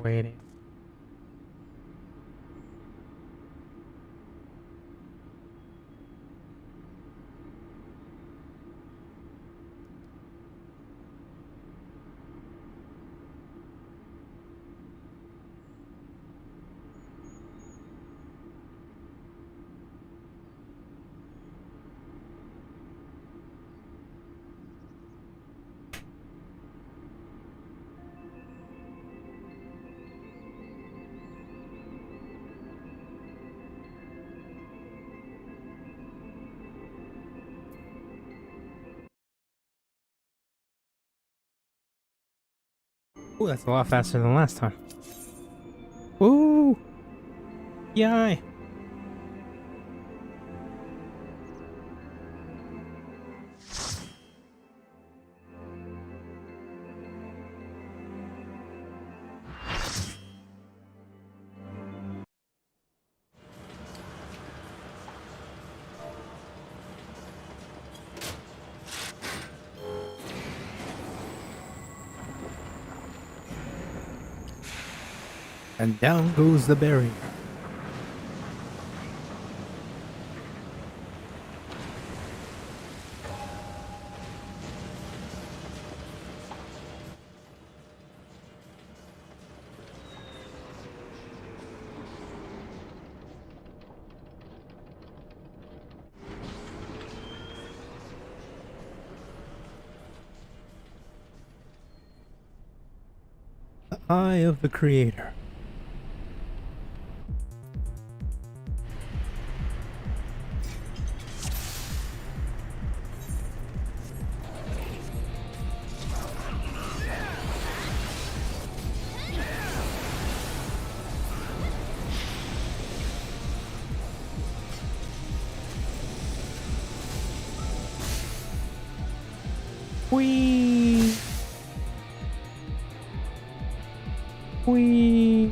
Waiting. Ooh, that's a lot faster than last time. Ooh! Yay! And down goes the barrier. The eye of the creator. Whee! Whee!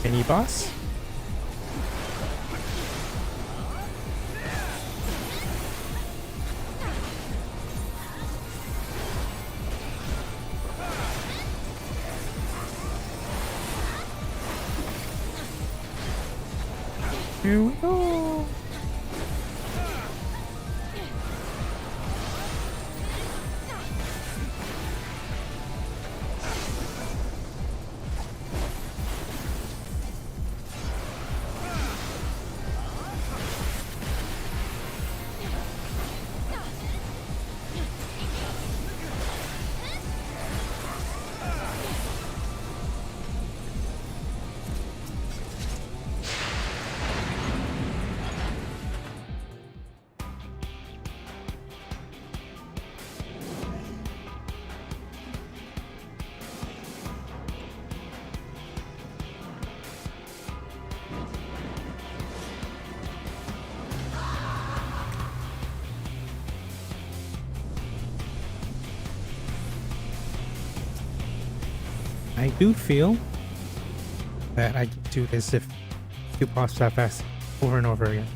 Mini boss? Here we go. I do feel that I can do this if you boss that fast over and over again.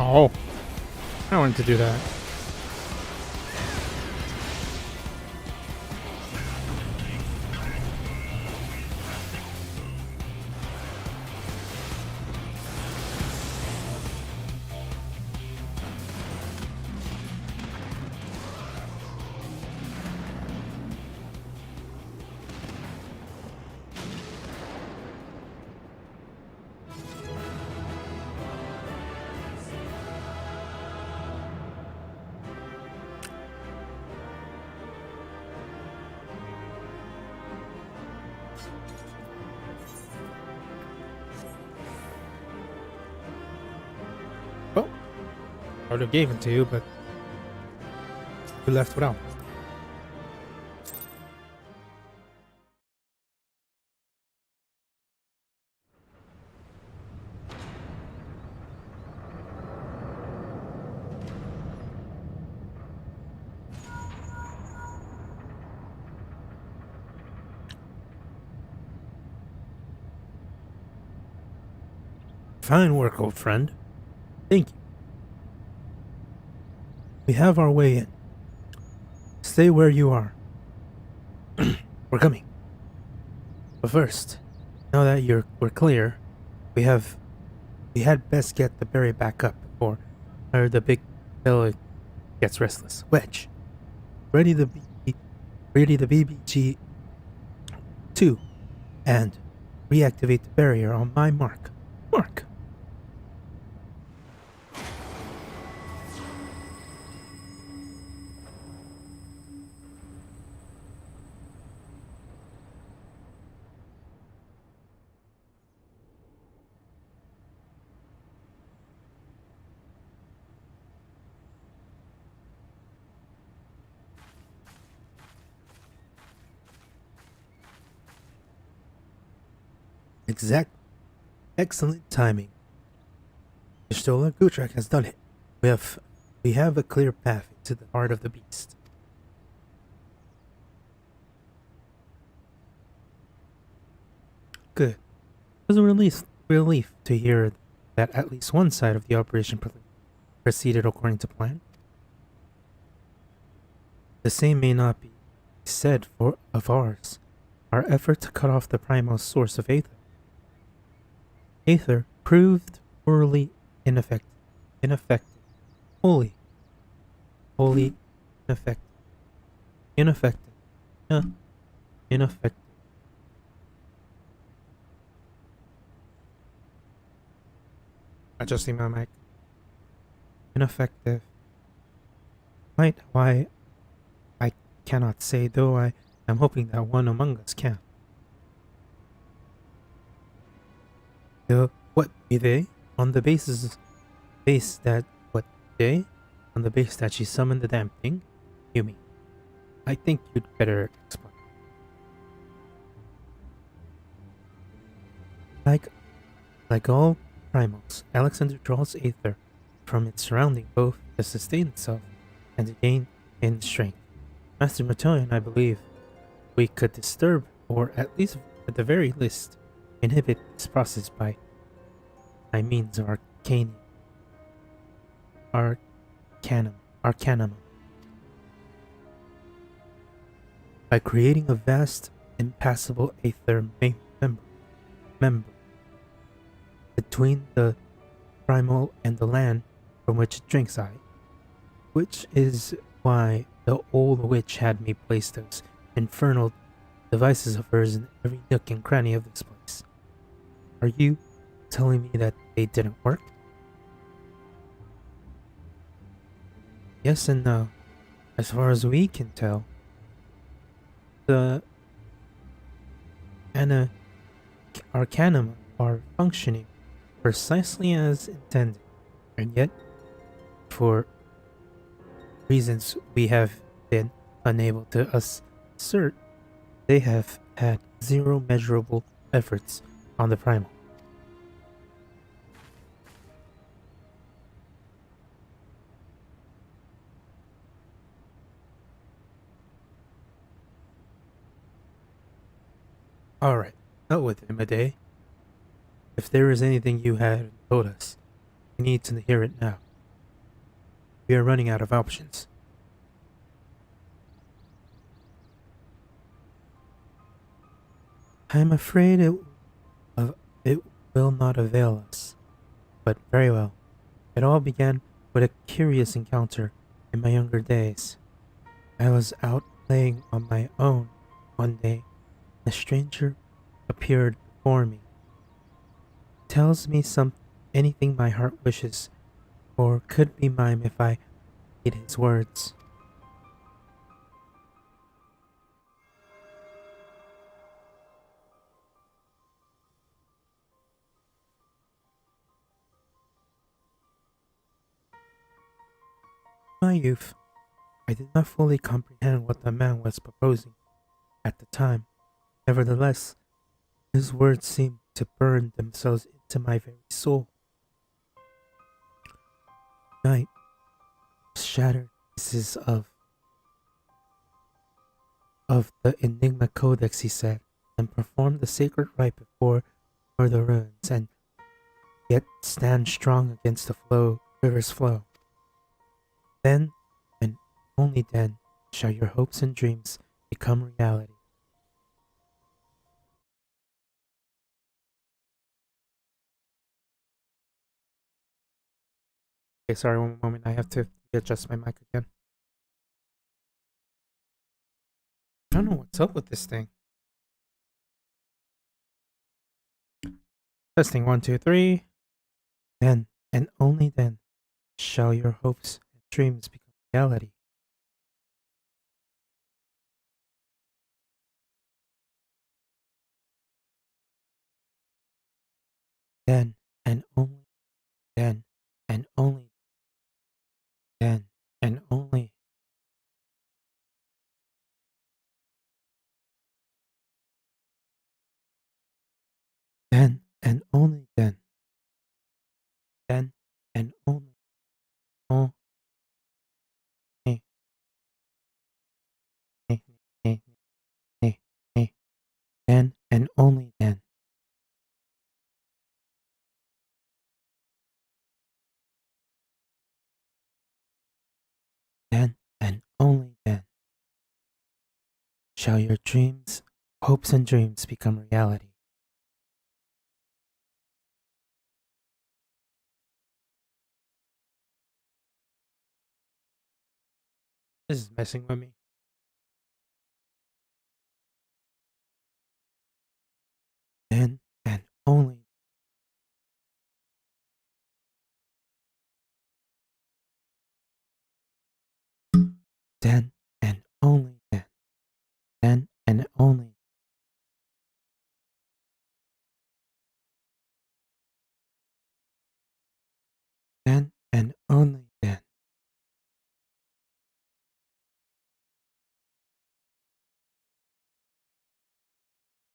Oh, I wanted to do that. Well, I would have gave it to you, but you left without. Fine work, old friend. Thank you. We have our way in. Stay where you are. We're coming. But first, now that we're clear, we had best get the berry back up before the big fella gets restless. Wedge, ready the BBG 2 and reactivate the barrier on my mark. Mark. Excellent timing. Pistola Gutrak has done it. We have a clear path to the heart of the beast. Good. It was a relief to hear that at least one side of the operation proceeded according to plan. The same may not be said of ours. Our effort to cut off the primal source of Aether proved wholly ineffective. Wholly ineffective. Ineffective. Adjusting my mic. Ineffective. Why I cannot say, though I am hoping that one among us can. What be they? On the base that she summoned the damn thing? You mean? I think you'd better explain. Like all primals, Alexander draws Aether from its surrounding both to sustain itself and to gain in strength. Master Matillion, I believe we could disturb, or at least at the very least, inhibit this process by means of arcanum. By creating a vast, impassable Aether member between the primal and the land from which it drinks which is why the old witch had me place those infernal devices of hers in every nook and cranny of this place. Are you telling me that they didn't work? Yes and no. As far as we can tell, the arcanum are functioning precisely as intended, and yet, for reasons we have been unable to assert, they have had zero measurable efforts on the primal. Alright, out with him, Ade. If there is anything you hadn't told us, we need to hear it now. We are running out of options. I am afraid it will not avail us. But very well. It all began with a curious encounter in my younger days. I was out playing on my own one day, and a stranger appeared before me. Tells me anything my heart wishes, or could be mine if I heed his words. In my youth, I did not fully comprehend what the man was proposing at the time. Nevertheless, his words seemed to burn themselves into my very soul. Night shattered pieces of the Enigma Codex, he said, and performed the sacred rite before the ruins, and yet stand strong against the river's flow. Then, and only then, shall your hopes and dreams become reality. Okay, sorry, one moment. I have to readjust my mic again. I don't know what's up with this thing. Testing 1, 2, 3. Then, and only then, shall your hopes and dreams become reality. Then, and only then, and only then, and only then, and only then, and only, oh, eh, eh, eh, eh, eh, then, and only then, and only then, shall your dreams, hopes and dreams become reality. This is messing with me. Then, and only then, and only then, and only then, and only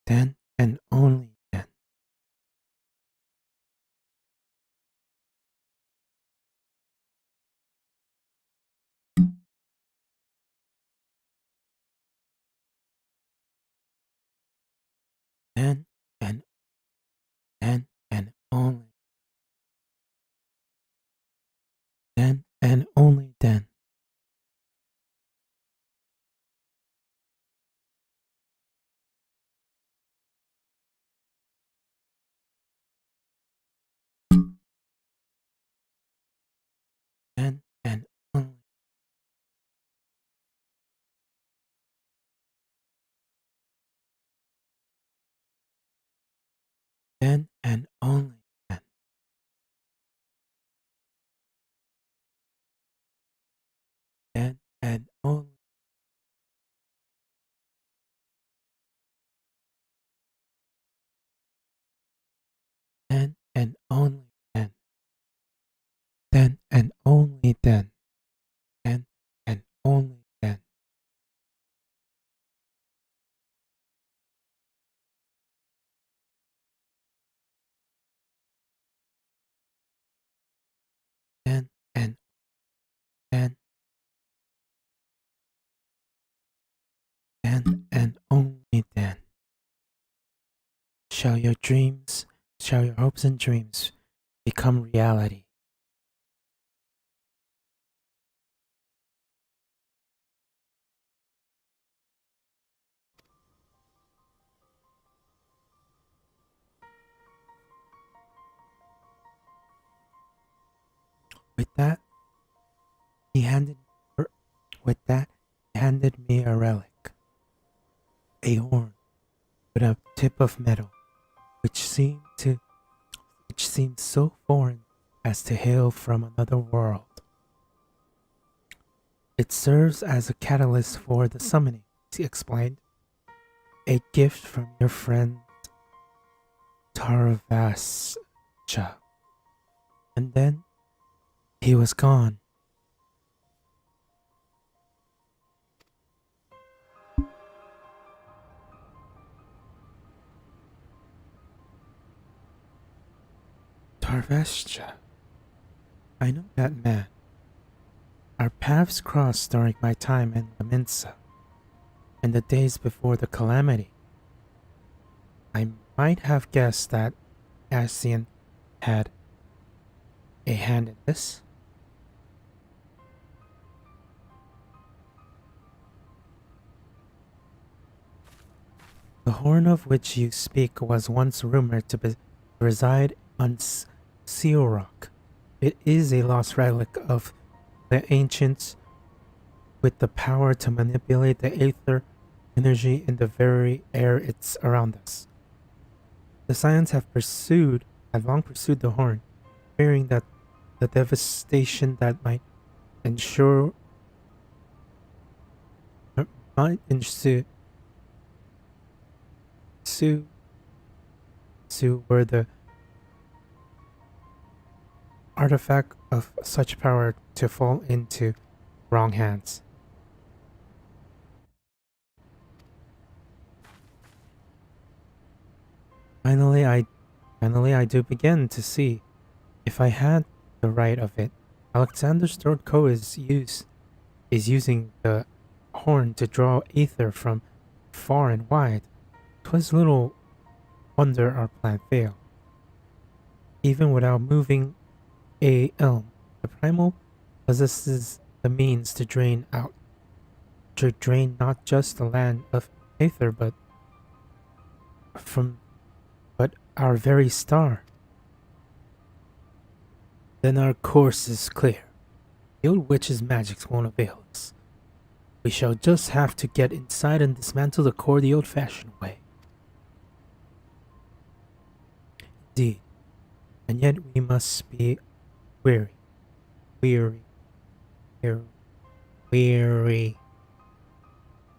then, and only then, and then, and only then, and only then, then, and only then, and only then, and only then, and only then, and only then, and only then, and then, and only then, shall your dreams, shall your hopes and dreams become reality. With that, he handed her, with that, he handed me a relic, a horn with a tip of metal, which seemed so foreign as to hail from another world. It serves as a catalyst for the summoning, he explained. A gift from your friend Tarvascha. And then he was gone. Tarvascha. I know that man. Our paths crossed during my time in Laminsa, in the days before the calamity. I might have guessed that Ascian had a hand in this. The horn of which you speak was once rumored to reside on Seal Rock. It is a lost relic of the ancients with the power to manipulate the aether energy in the very air it's around us. The Scions have long pursued the horn, fearing that the devastation that might ensue were the artifact of such power to fall into wrong hands. Finally I do begin to see. If I had the right of it, Alexander Stortko is using the horn to draw aether from far and wide. 'Twas little wonder our plan failed. Even without moving a elm, the primal possesses the means to drain not just the land of aether, but our very star. Then our course is clear. The old witch's magics won't avail us. We shall just have to get inside and dismantle the core the old-fashioned way. Indeed, and yet we must be weary.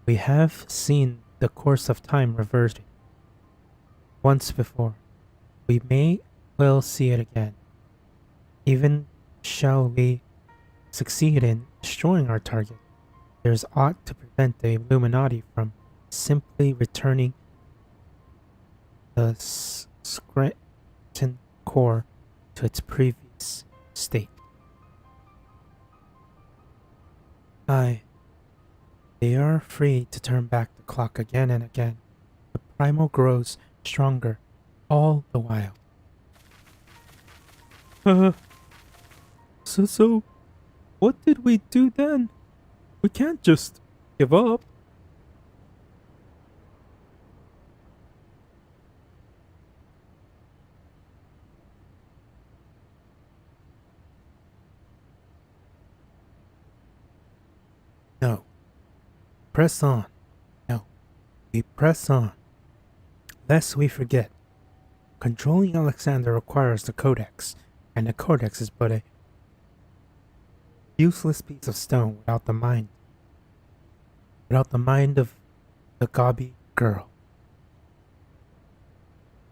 We have seen the course of time reverted once before. We may well see it again. Even shall we succeed in destroying our target, there is aught to prevent the Illuminati from simply returning the Scranton core to its previous state. Aye, they are free to turn back the clock again and again. The primal grows stronger all the while. So, what did we do then? We can't just give up. No. Press on. No. We press on. Lest we forget. Controlling Alexander requires the Codex, and the Codex is but a useless piece of stone without the mind. Without the mind of the Gobby girl.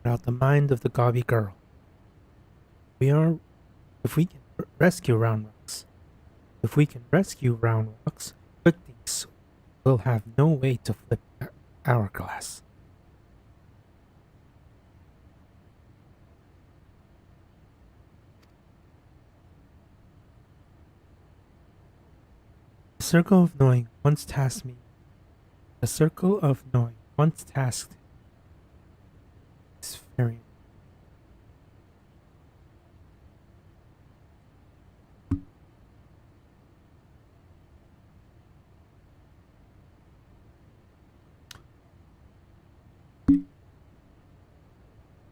Without the mind of the Gobby girl. If we can rescue Roundrocks, good things will have no way to flip hourglass. The Circle of Knowing once tasked me. The Circle of Knowing once tasked this very.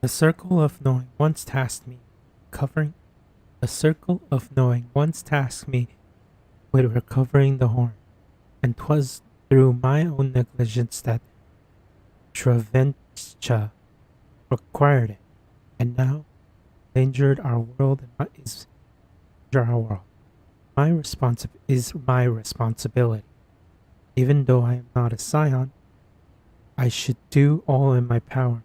The Circle of Knowing once tasked me covering The circle of knowing once tasked me with recovering the horn, and 'twas through my own negligence that Travencha required it, and now endangered our world is our world. Is my responsibility. Even though I am not a scion, I should do all in my power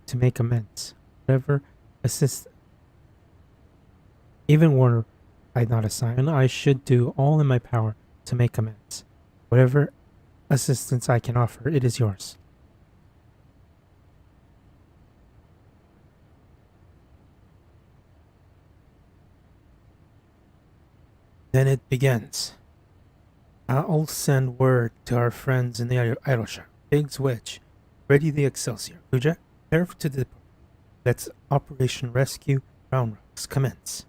to make amends. Whatever assist even were I not a scion, I should do all in my power to make amends. Whatever assistance I can offer, it is yours. Then it begins. I'll send word to our friends in the Idleshire. Big's Wedge. Ready the Excelsior. Kujak, prepare to depart. Let's Operation Rescue Round Rocks commence.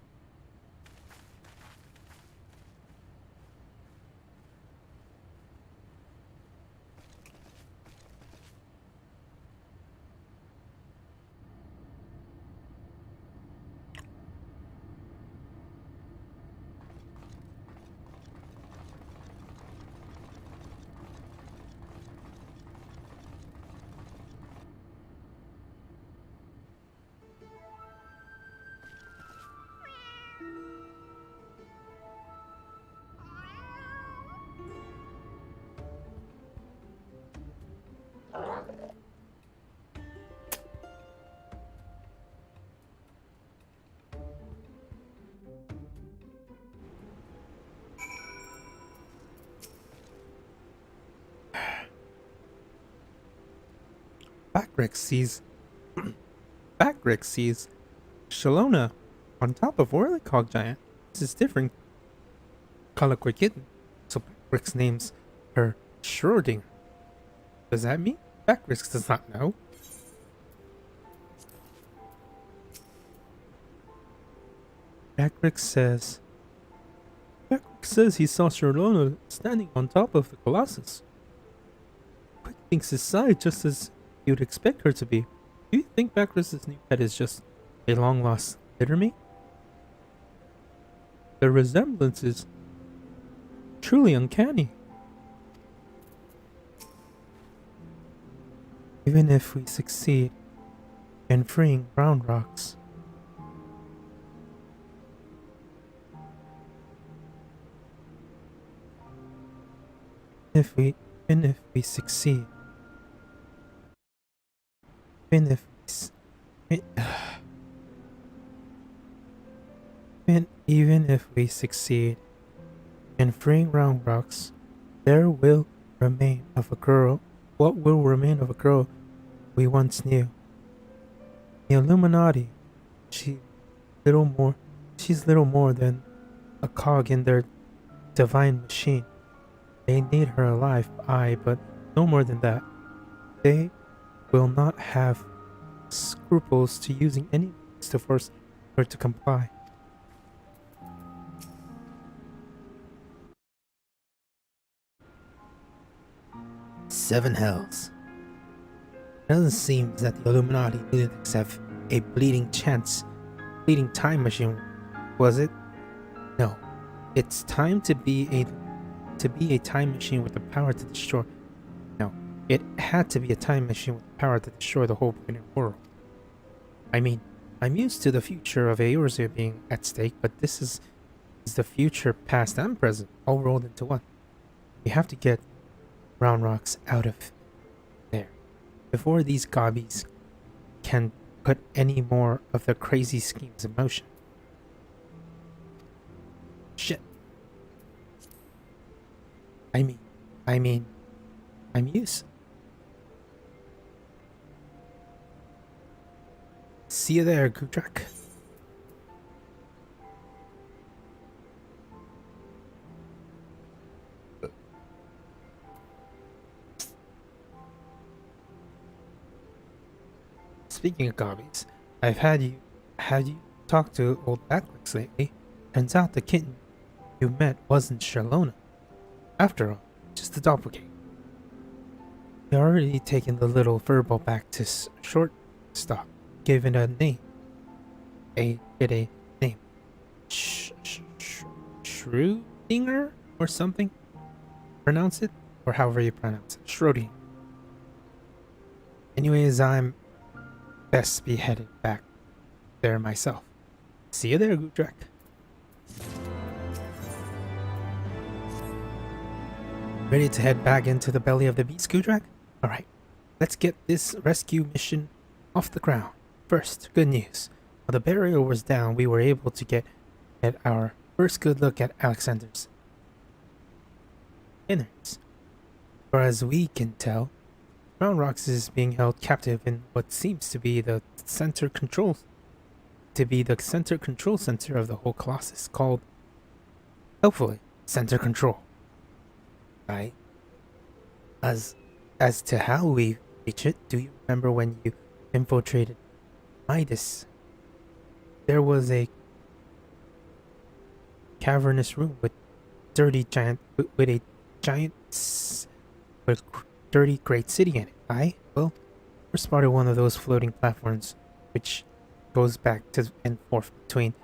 Backrix sees Shalona on top of Whirlicog Giant. This is different. Colloquy Kitten. So Backrix names her Schrodinger. Does that mean? Backrix does not know. Backrix says he saw Shalona standing on top of the Colossus. Quick thinks his size just as you'd expect her to be. Do you think Backrix's new pet is just a long-lost littermate? The resemblance is truly uncanny. Even if we succeed in freeing Round Rocks, even if we succeed, even if we succeed in freeing Round Rocks, there will remain of a girl. What will remain of a girl we once knew? The Illuminati. She's little more than a cog in their divine machine. They need her alive, aye, but no more than that. They will not have scruples to using any means to force her to comply. Seven hells. It doesn't seem that the Illuminati lunatics have a bleeding time machine, was it? No. It's time to be a time machine with the power to destroy. No. It had to be a time machine with the power to destroy the whole planet world. I mean, I'm used to the future of Eorzea being at stake, but this is the future, past and present, all rolled into one. We have to get Round Rocks out of there before these gobbies can put any more of their crazy schemes in motion. Shit. I mean, I'm used. See you there, Gudrak. Speaking of gobbies, I've had you talk to old Backrix lately. Turns out the kitten you met wasn't Shalona. After all, just a doppelganger. You already taken the little furball back to Shortstop, given a name. A name. Schrödinger or something. Pronounce it, or however you pronounce it. Schrödinger. Anyways, I'm best be headed back there myself. See you there, Gudrak. Ready to head back into the belly of the beast, Gudrak? Alright, let's get this rescue mission off the ground. First, good news. While the barrier was down, we were able to get our first good look at Alexander's innards. For as we can tell, Crown Rocks is being held captive in what seems to be the center control center of the whole Colossus, called, hopefully, Center Control. Right? As to how we reach it, do you remember when you infiltrated Midas? There was a cavernous room with a dirty great city in it. Well, we spotted one of those floating platforms, which goes back to and forth between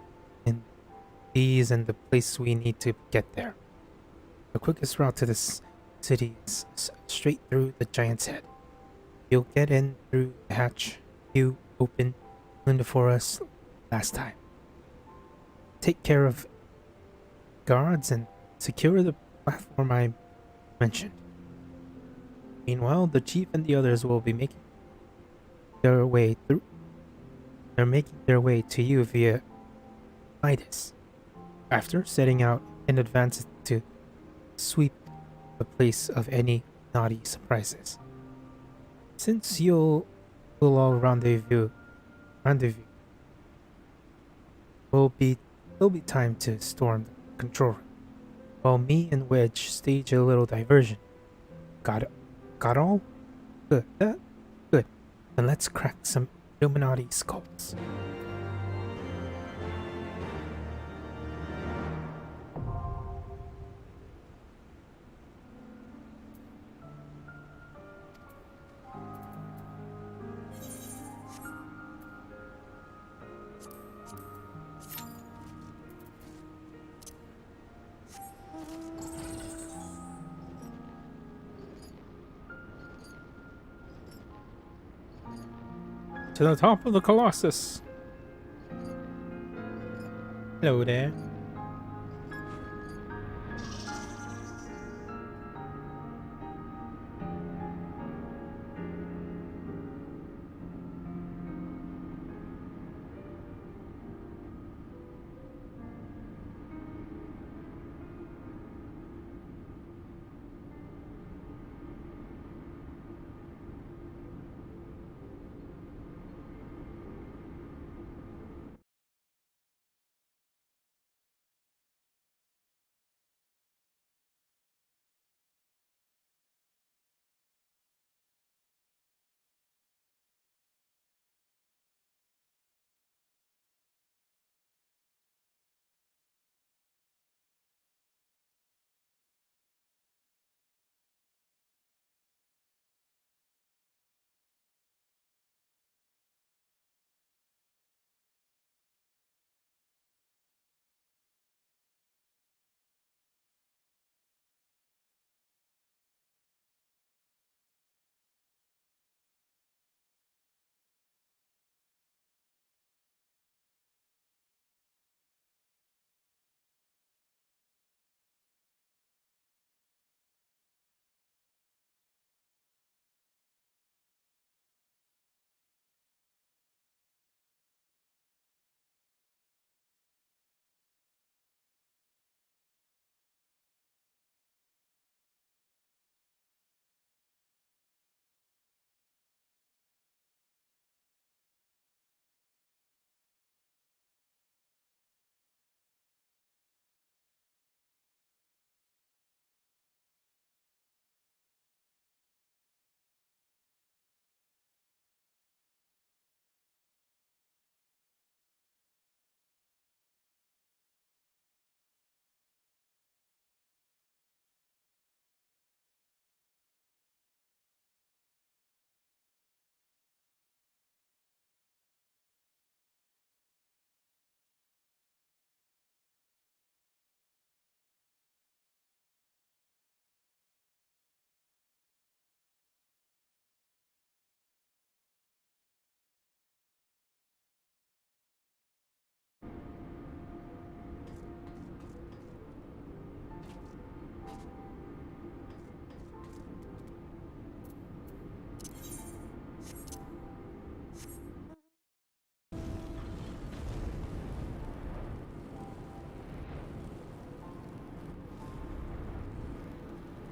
these and the place we need to get there. The quickest route to this city is straight through the giant's head. You'll get in through the hatch you opened for us last time. Take care of guards and secure the platform I mentioned. Meanwhile, the chief and the others will be making their way through. They're making their way to you via Midas. After setting out in advance to sweep the place of any naughty surprises. Since we'll all rendezvous, there'll be time to storm the control room, while me and Wedge stage a little diversion. Got all? Good. Good. Then let's crack some Illuminati skulls. To the top of the Colossus. Hello there.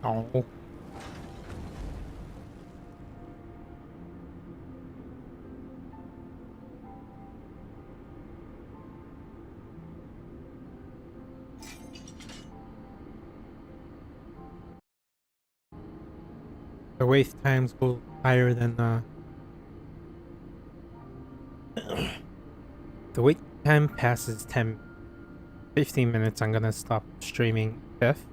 Oh. The wait times go higher than the wait time passes 15 minutes. I'm gonna stop streaming F.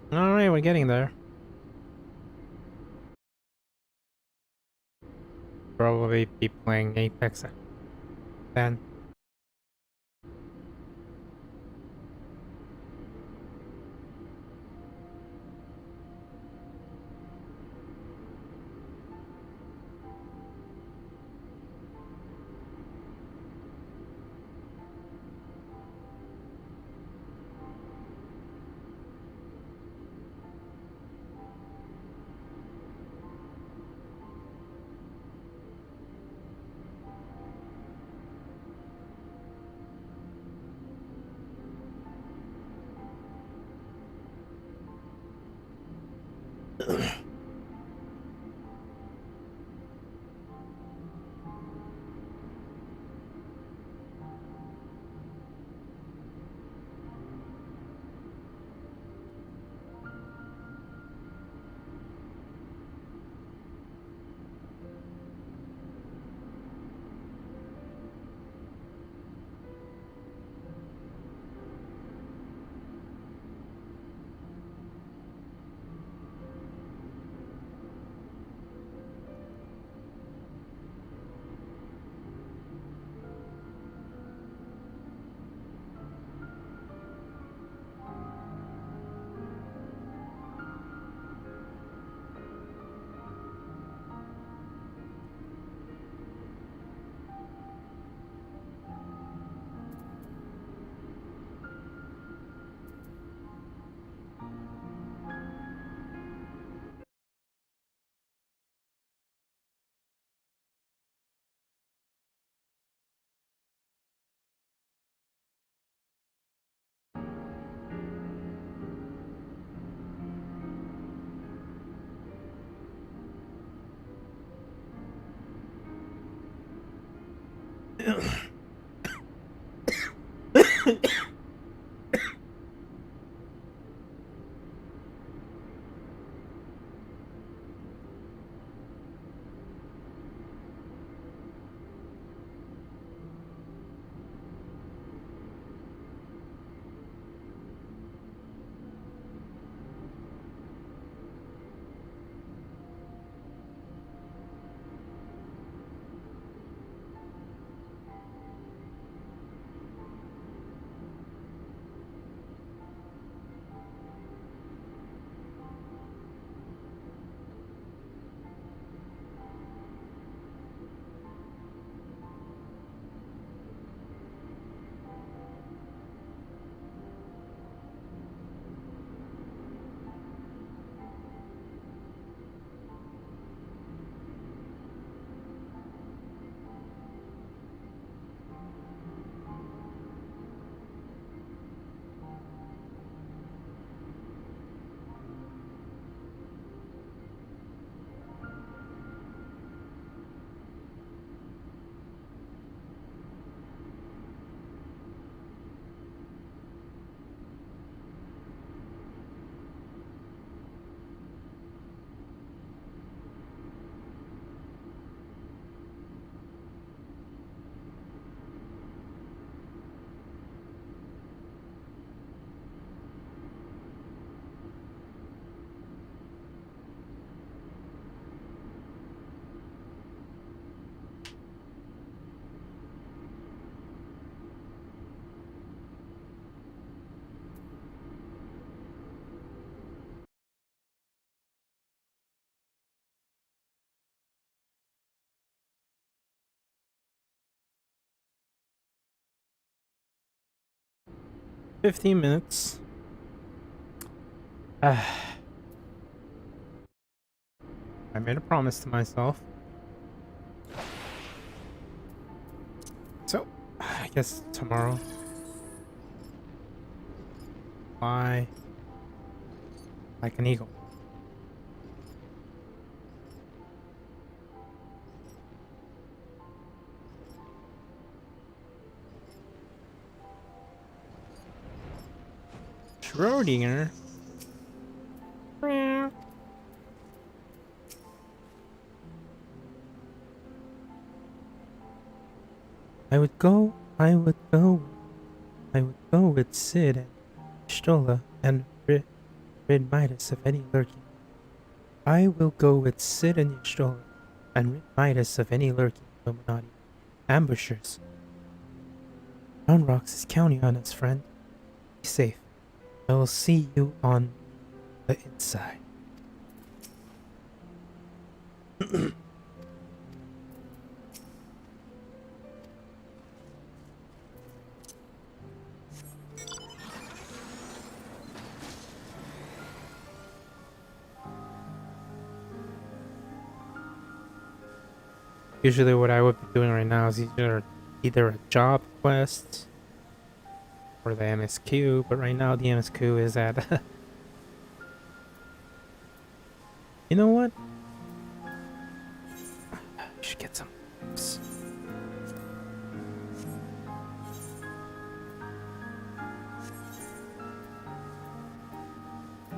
Alright, we're getting there. Probably be playing Apex then. $15. I made a promise to myself. So, I guess tomorrow. Fly like an eagle. Schrodinger. I would go, I would go, I would go with Sid and Stola and Brit. rid Midas of any lurking. I will go with Sid and your stroller and rid Midas of any lurking Illuminati ambushers. Round Rocks is counting on us, friend. Be safe. I will see you on the inside. Usually what I would be doing right now is either a job quest or the MSQ, but right now the MSQ is at... You know what? I should get some.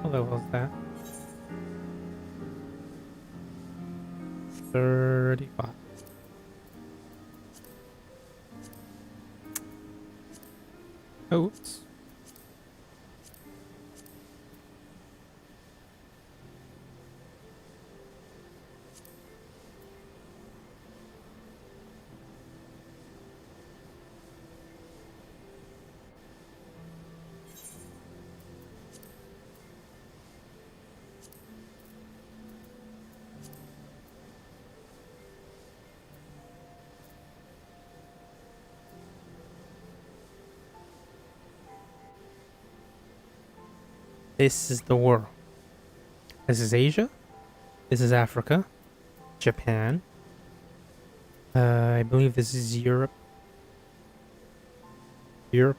What level is that? 35. Oops. This is the world. This is Asia. This is Africa. Japan. I believe this is Europe. Europe.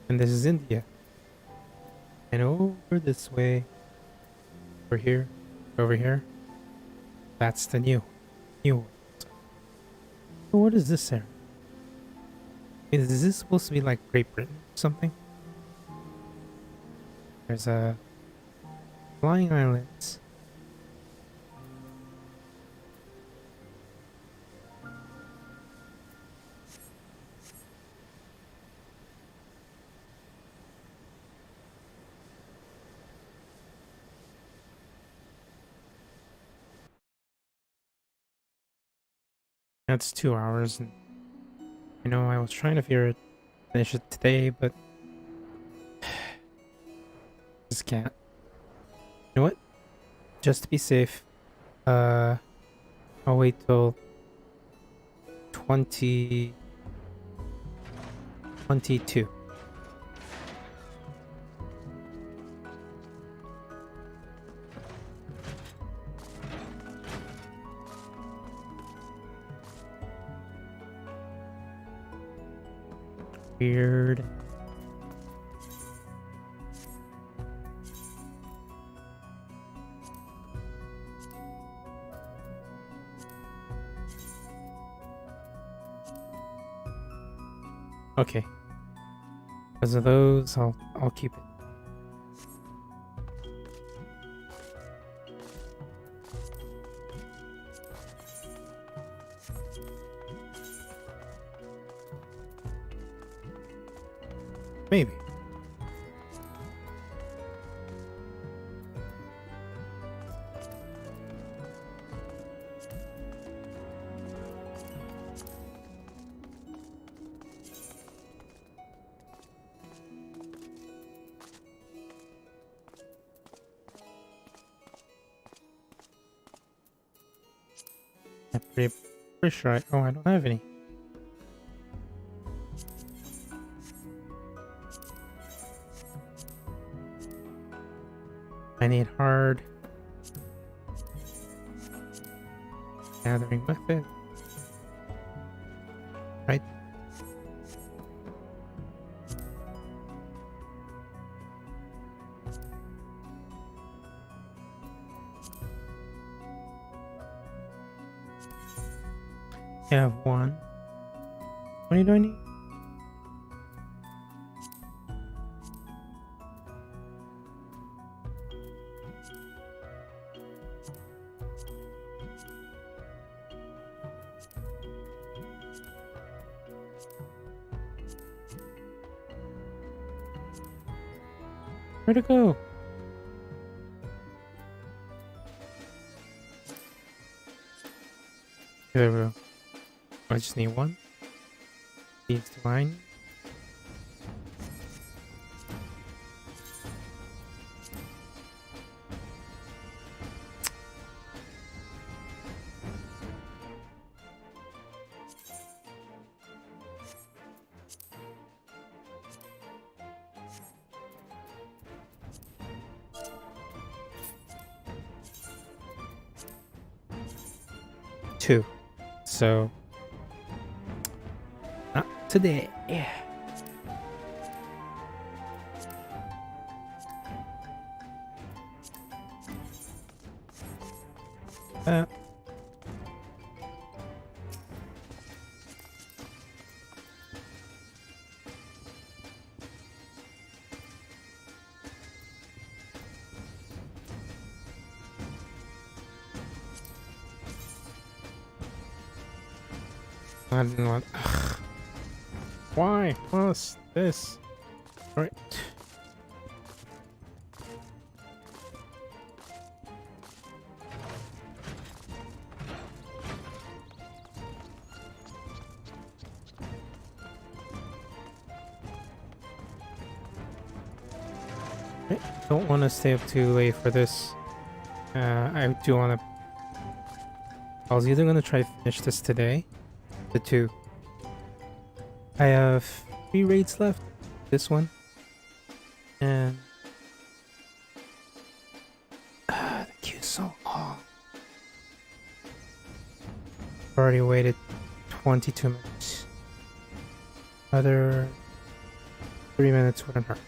And this is India. And over this way. Over here. Over here. That's the new world. So what is this area? Is this supposed to be like Great Britain or something? There's a flying islands. That's 2 hours, and you know I was trying to finish it today, but just can't. You know what? Just to be safe, I'll wait till 2022. Weird. Okay. Because of those, I'll keep it. Maybe. I'm pretty sure I don't have any. I need hard gathering method. Right. I have one. How many do I need? Where'd it go? There we go. I just need one. Leads to mine. Two. So not today. Yeah. Uh, I didn't want. Ugh. Why? What's this? Right. Don't want to stay up too late for this. I do want to. I was either going to try to finish this today, the two. I have 3 raids left. This one. And the queue's so long. Already waited 22 minutes. Another 3 minutes wouldn't hurt.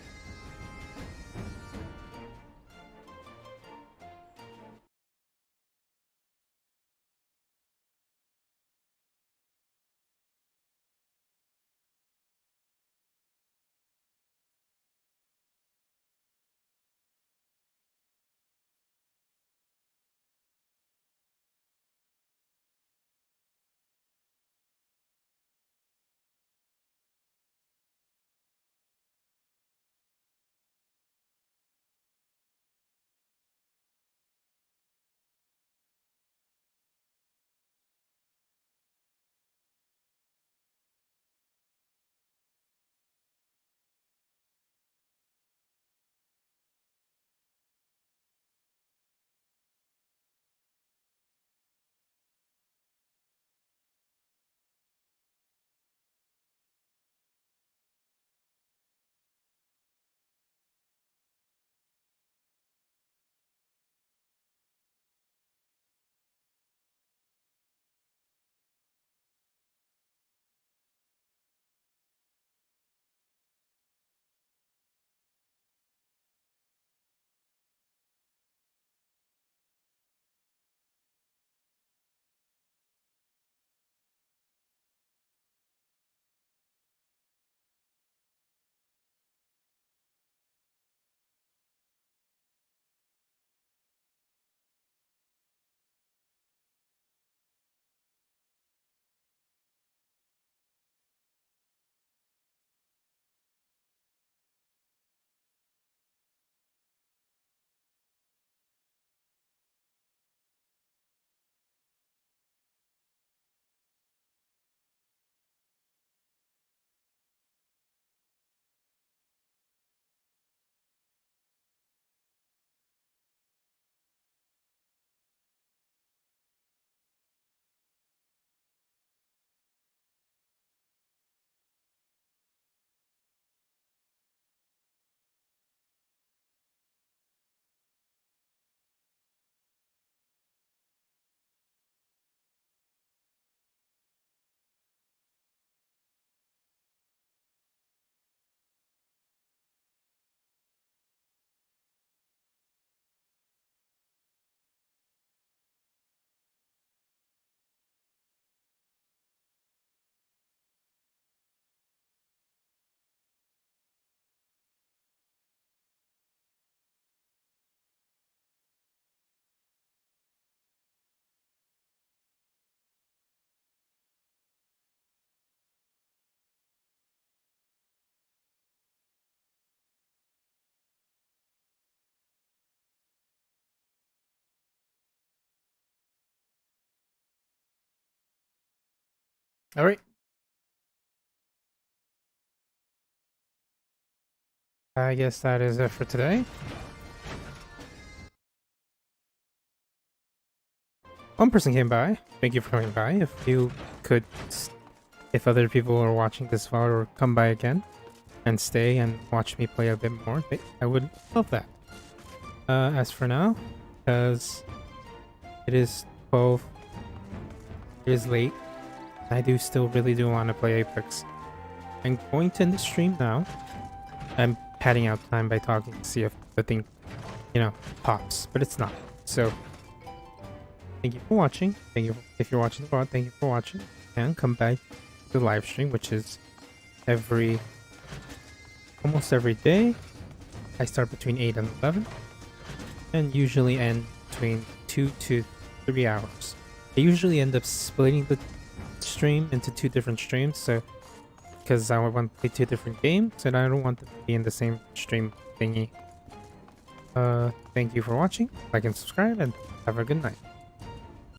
All right. I guess that is it for today. One person came by. Thank you for coming by. If you could, if other people are watching this far or come by again and stay and watch me play a bit more, I would love that. As for now, because it is 12, it is late. I still really do want to play Apex. I'm going to end the stream now. I'm padding out time by talking to see if the thing, pops, but it's not. So, thank you for watching. Thank you if you're watching the VOD. Thank you for watching, and come back to the live stream, which is almost every day. I start between 8 and 11, and usually end between 2 to 3 hours. I usually end up splitting the stream into 2 different streams, so because I want to play 2 different games and I don't want them to be in the same stream thingy. Thank you for watching, like and subscribe, and have a good night.